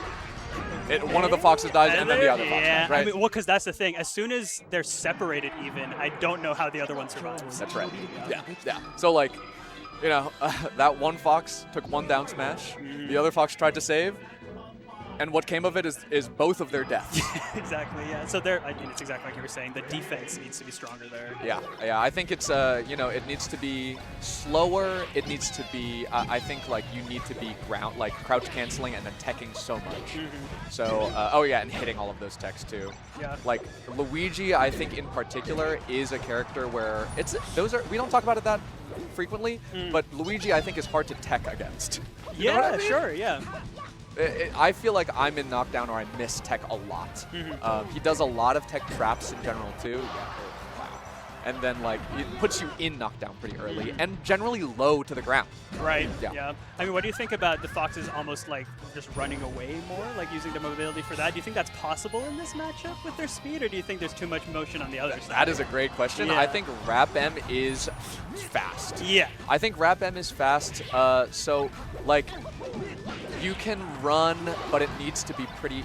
[SPEAKER 1] One of the Foxes dies and then the other Fox dies, right?
[SPEAKER 2] I mean, because that's the thing. As soon as they're separated even, I don't know how the other one survives.
[SPEAKER 1] That's right. Yeah. So, that one Fox took 1 down smash. The other Fox tried to save. And what came of it is both of their deaths.
[SPEAKER 2] Exactly, yeah. So it's exactly like you were saying. The defense needs to be stronger there.
[SPEAKER 1] Yeah. I think it's, it needs to be slower. It needs to be, I think, you need to be crouch canceling and then teching so much. So, and hitting all of those techs too.
[SPEAKER 2] Yeah.
[SPEAKER 1] Luigi, I think in particular, is a character where we don't talk about it that frequently, but Luigi, I think, is hard to tech against. You know what I mean?
[SPEAKER 2] Sure, yeah.
[SPEAKER 1] I feel like I'm in knockdown or I miss tech a lot. He does a lot of tech traps in general too. Yeah. and then like it puts you in knockdown pretty early and generally low to the ground.
[SPEAKER 2] Right. Yeah. I mean, what do you think about the Foxes almost like just running away more, like using the mobility for that? Do you think that's possible in this matchup with their speed, or do you think there's too much motion on the other side?
[SPEAKER 1] That is a great question.
[SPEAKER 2] Yeah.
[SPEAKER 1] I think RapM is fast.
[SPEAKER 2] Yeah.
[SPEAKER 1] I think RapM is fast. So like you can run, but it needs to be pretty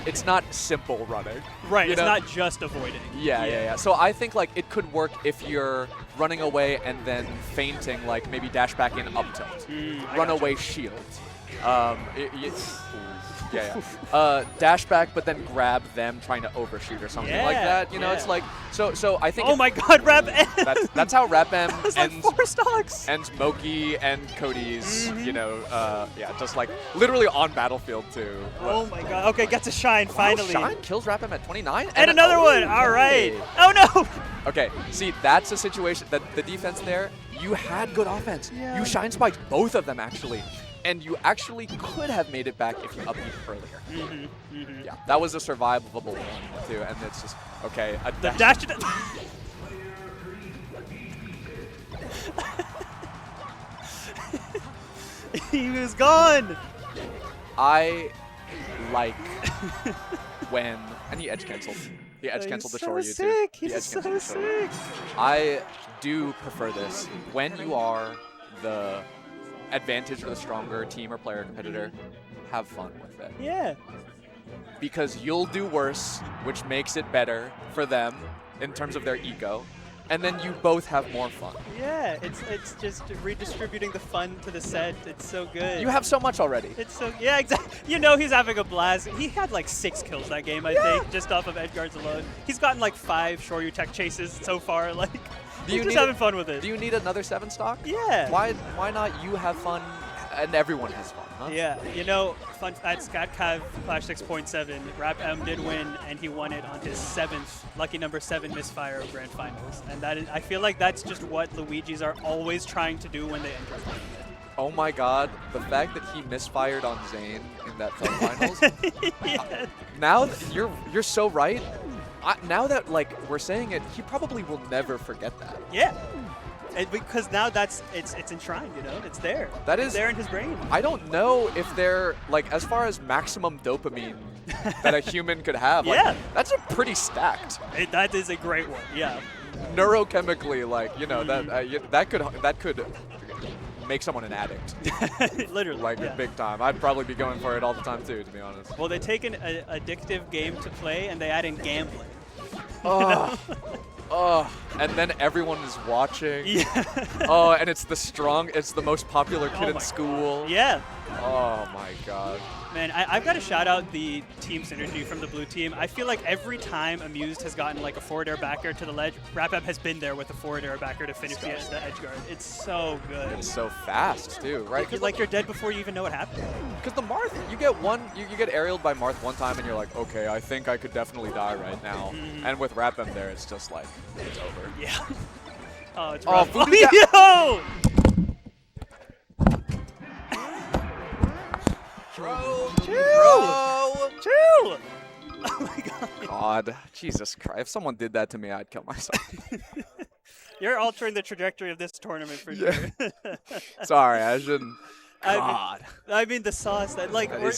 [SPEAKER 1] it's not simple running.
[SPEAKER 2] Right,
[SPEAKER 1] it's
[SPEAKER 2] not just avoiding.
[SPEAKER 1] Yeah. So I think like it could work if you're running away and then feinting, like maybe dash back in up tilt. Run away shield. Dash back, but then grab them trying to overshoot or something like that. You know, it's like so. I think.
[SPEAKER 2] Oh my God, RapM!
[SPEAKER 1] That's how RapM
[SPEAKER 2] ends. Like 4 stocks.
[SPEAKER 1] Ends Moki and Cody's. You know, just like literally on Battlefield too.
[SPEAKER 2] Oh my God. Okay, gets a shine finally.
[SPEAKER 1] Shine kills RapM at 29.
[SPEAKER 2] And another one. All right. Oh no.
[SPEAKER 1] Okay, see, that's a situation that the defense there. You had good offense.
[SPEAKER 2] Yeah.
[SPEAKER 1] You shine spiked both of them actually. And you actually could have made it back if you upbeat earlier. Yeah, that was a survivable one too, and it's just okay.
[SPEAKER 2] The dash. He was gone.
[SPEAKER 1] I like when and he edge canceled. He edge canceled the short.
[SPEAKER 2] He's so sick. He's so sick.
[SPEAKER 1] I do prefer this when you are the advantage for the stronger team or player competitor. Have fun with it.
[SPEAKER 2] Yeah.
[SPEAKER 1] Because you'll do worse, which makes it better for them in terms of their ego. And then you both have more fun.
[SPEAKER 2] Yeah, it's just redistributing the fun to the set. It's so good.
[SPEAKER 1] You have so much already.
[SPEAKER 2] It's so exactly. You know he's having a blast. He had like 6 kills that game, I think, just off of edge guards alone. He's gotten like 5 Shoryu tech chases so far. Like. He's just having fun with it.
[SPEAKER 1] Do you need another 7 stock?
[SPEAKER 2] Yeah.
[SPEAKER 1] Why not you have fun and everyone has fun, huh?
[SPEAKER 2] Yeah. You know, fun at ScatCav Clash 6.7, RapM did win, and he won it on his 7th, lucky number 7 misfire of Grand Finals. And that is, I feel like that's just what Luigis are always trying to do when they enter a tournament.
[SPEAKER 1] Oh my God, the fact that he misfired on Zane in that finals.
[SPEAKER 2] Yeah.
[SPEAKER 1] Now you're so right. Now that like we're saying it, he probably will never forget that.
[SPEAKER 2] Yeah, because now it's enshrined. You know, it's there.
[SPEAKER 1] That is
[SPEAKER 2] it's there in his brain.
[SPEAKER 1] I don't know if they're like as far as maximum dopamine that a human could have. Like, that's a pretty stacked.
[SPEAKER 2] That is a great one. Yeah.
[SPEAKER 1] Neurochemically, like that could make someone an addict.
[SPEAKER 2] Literally.
[SPEAKER 1] Like big time. I'd probably be going for it all the time too, to be honest.
[SPEAKER 2] Well, they take an addictive game to play and they add in gambling.
[SPEAKER 1] And then everyone is watching.
[SPEAKER 2] Yeah.
[SPEAKER 1] And it's the most popular kid in school.
[SPEAKER 2] God. Yeah.
[SPEAKER 1] Oh my God.
[SPEAKER 2] Man, I've got to shout out the team synergy from the blue team. I feel like every time Amused has gotten like a forward air backer to the ledge, RapM has been there with a forward air backer to finish the edge guard. It's so good.
[SPEAKER 1] It's so fast too, right?
[SPEAKER 2] Because like you're dead before you even know what happened.
[SPEAKER 1] Because the Marth, you get aerialed by Marth one time and you're like, okay, I think I could definitely die right now. And with RapM there, it's just like, it's over.
[SPEAKER 2] Yeah. Oh, it's rough.
[SPEAKER 1] Yo!
[SPEAKER 2] Bro, chill! Oh my God.
[SPEAKER 1] Jesus Christ. If someone did that to me, I'd kill myself.
[SPEAKER 2] You're altering the trajectory of this tournament for sure.
[SPEAKER 1] Sorry, I shouldn't. God.
[SPEAKER 2] I mean the sauce that like we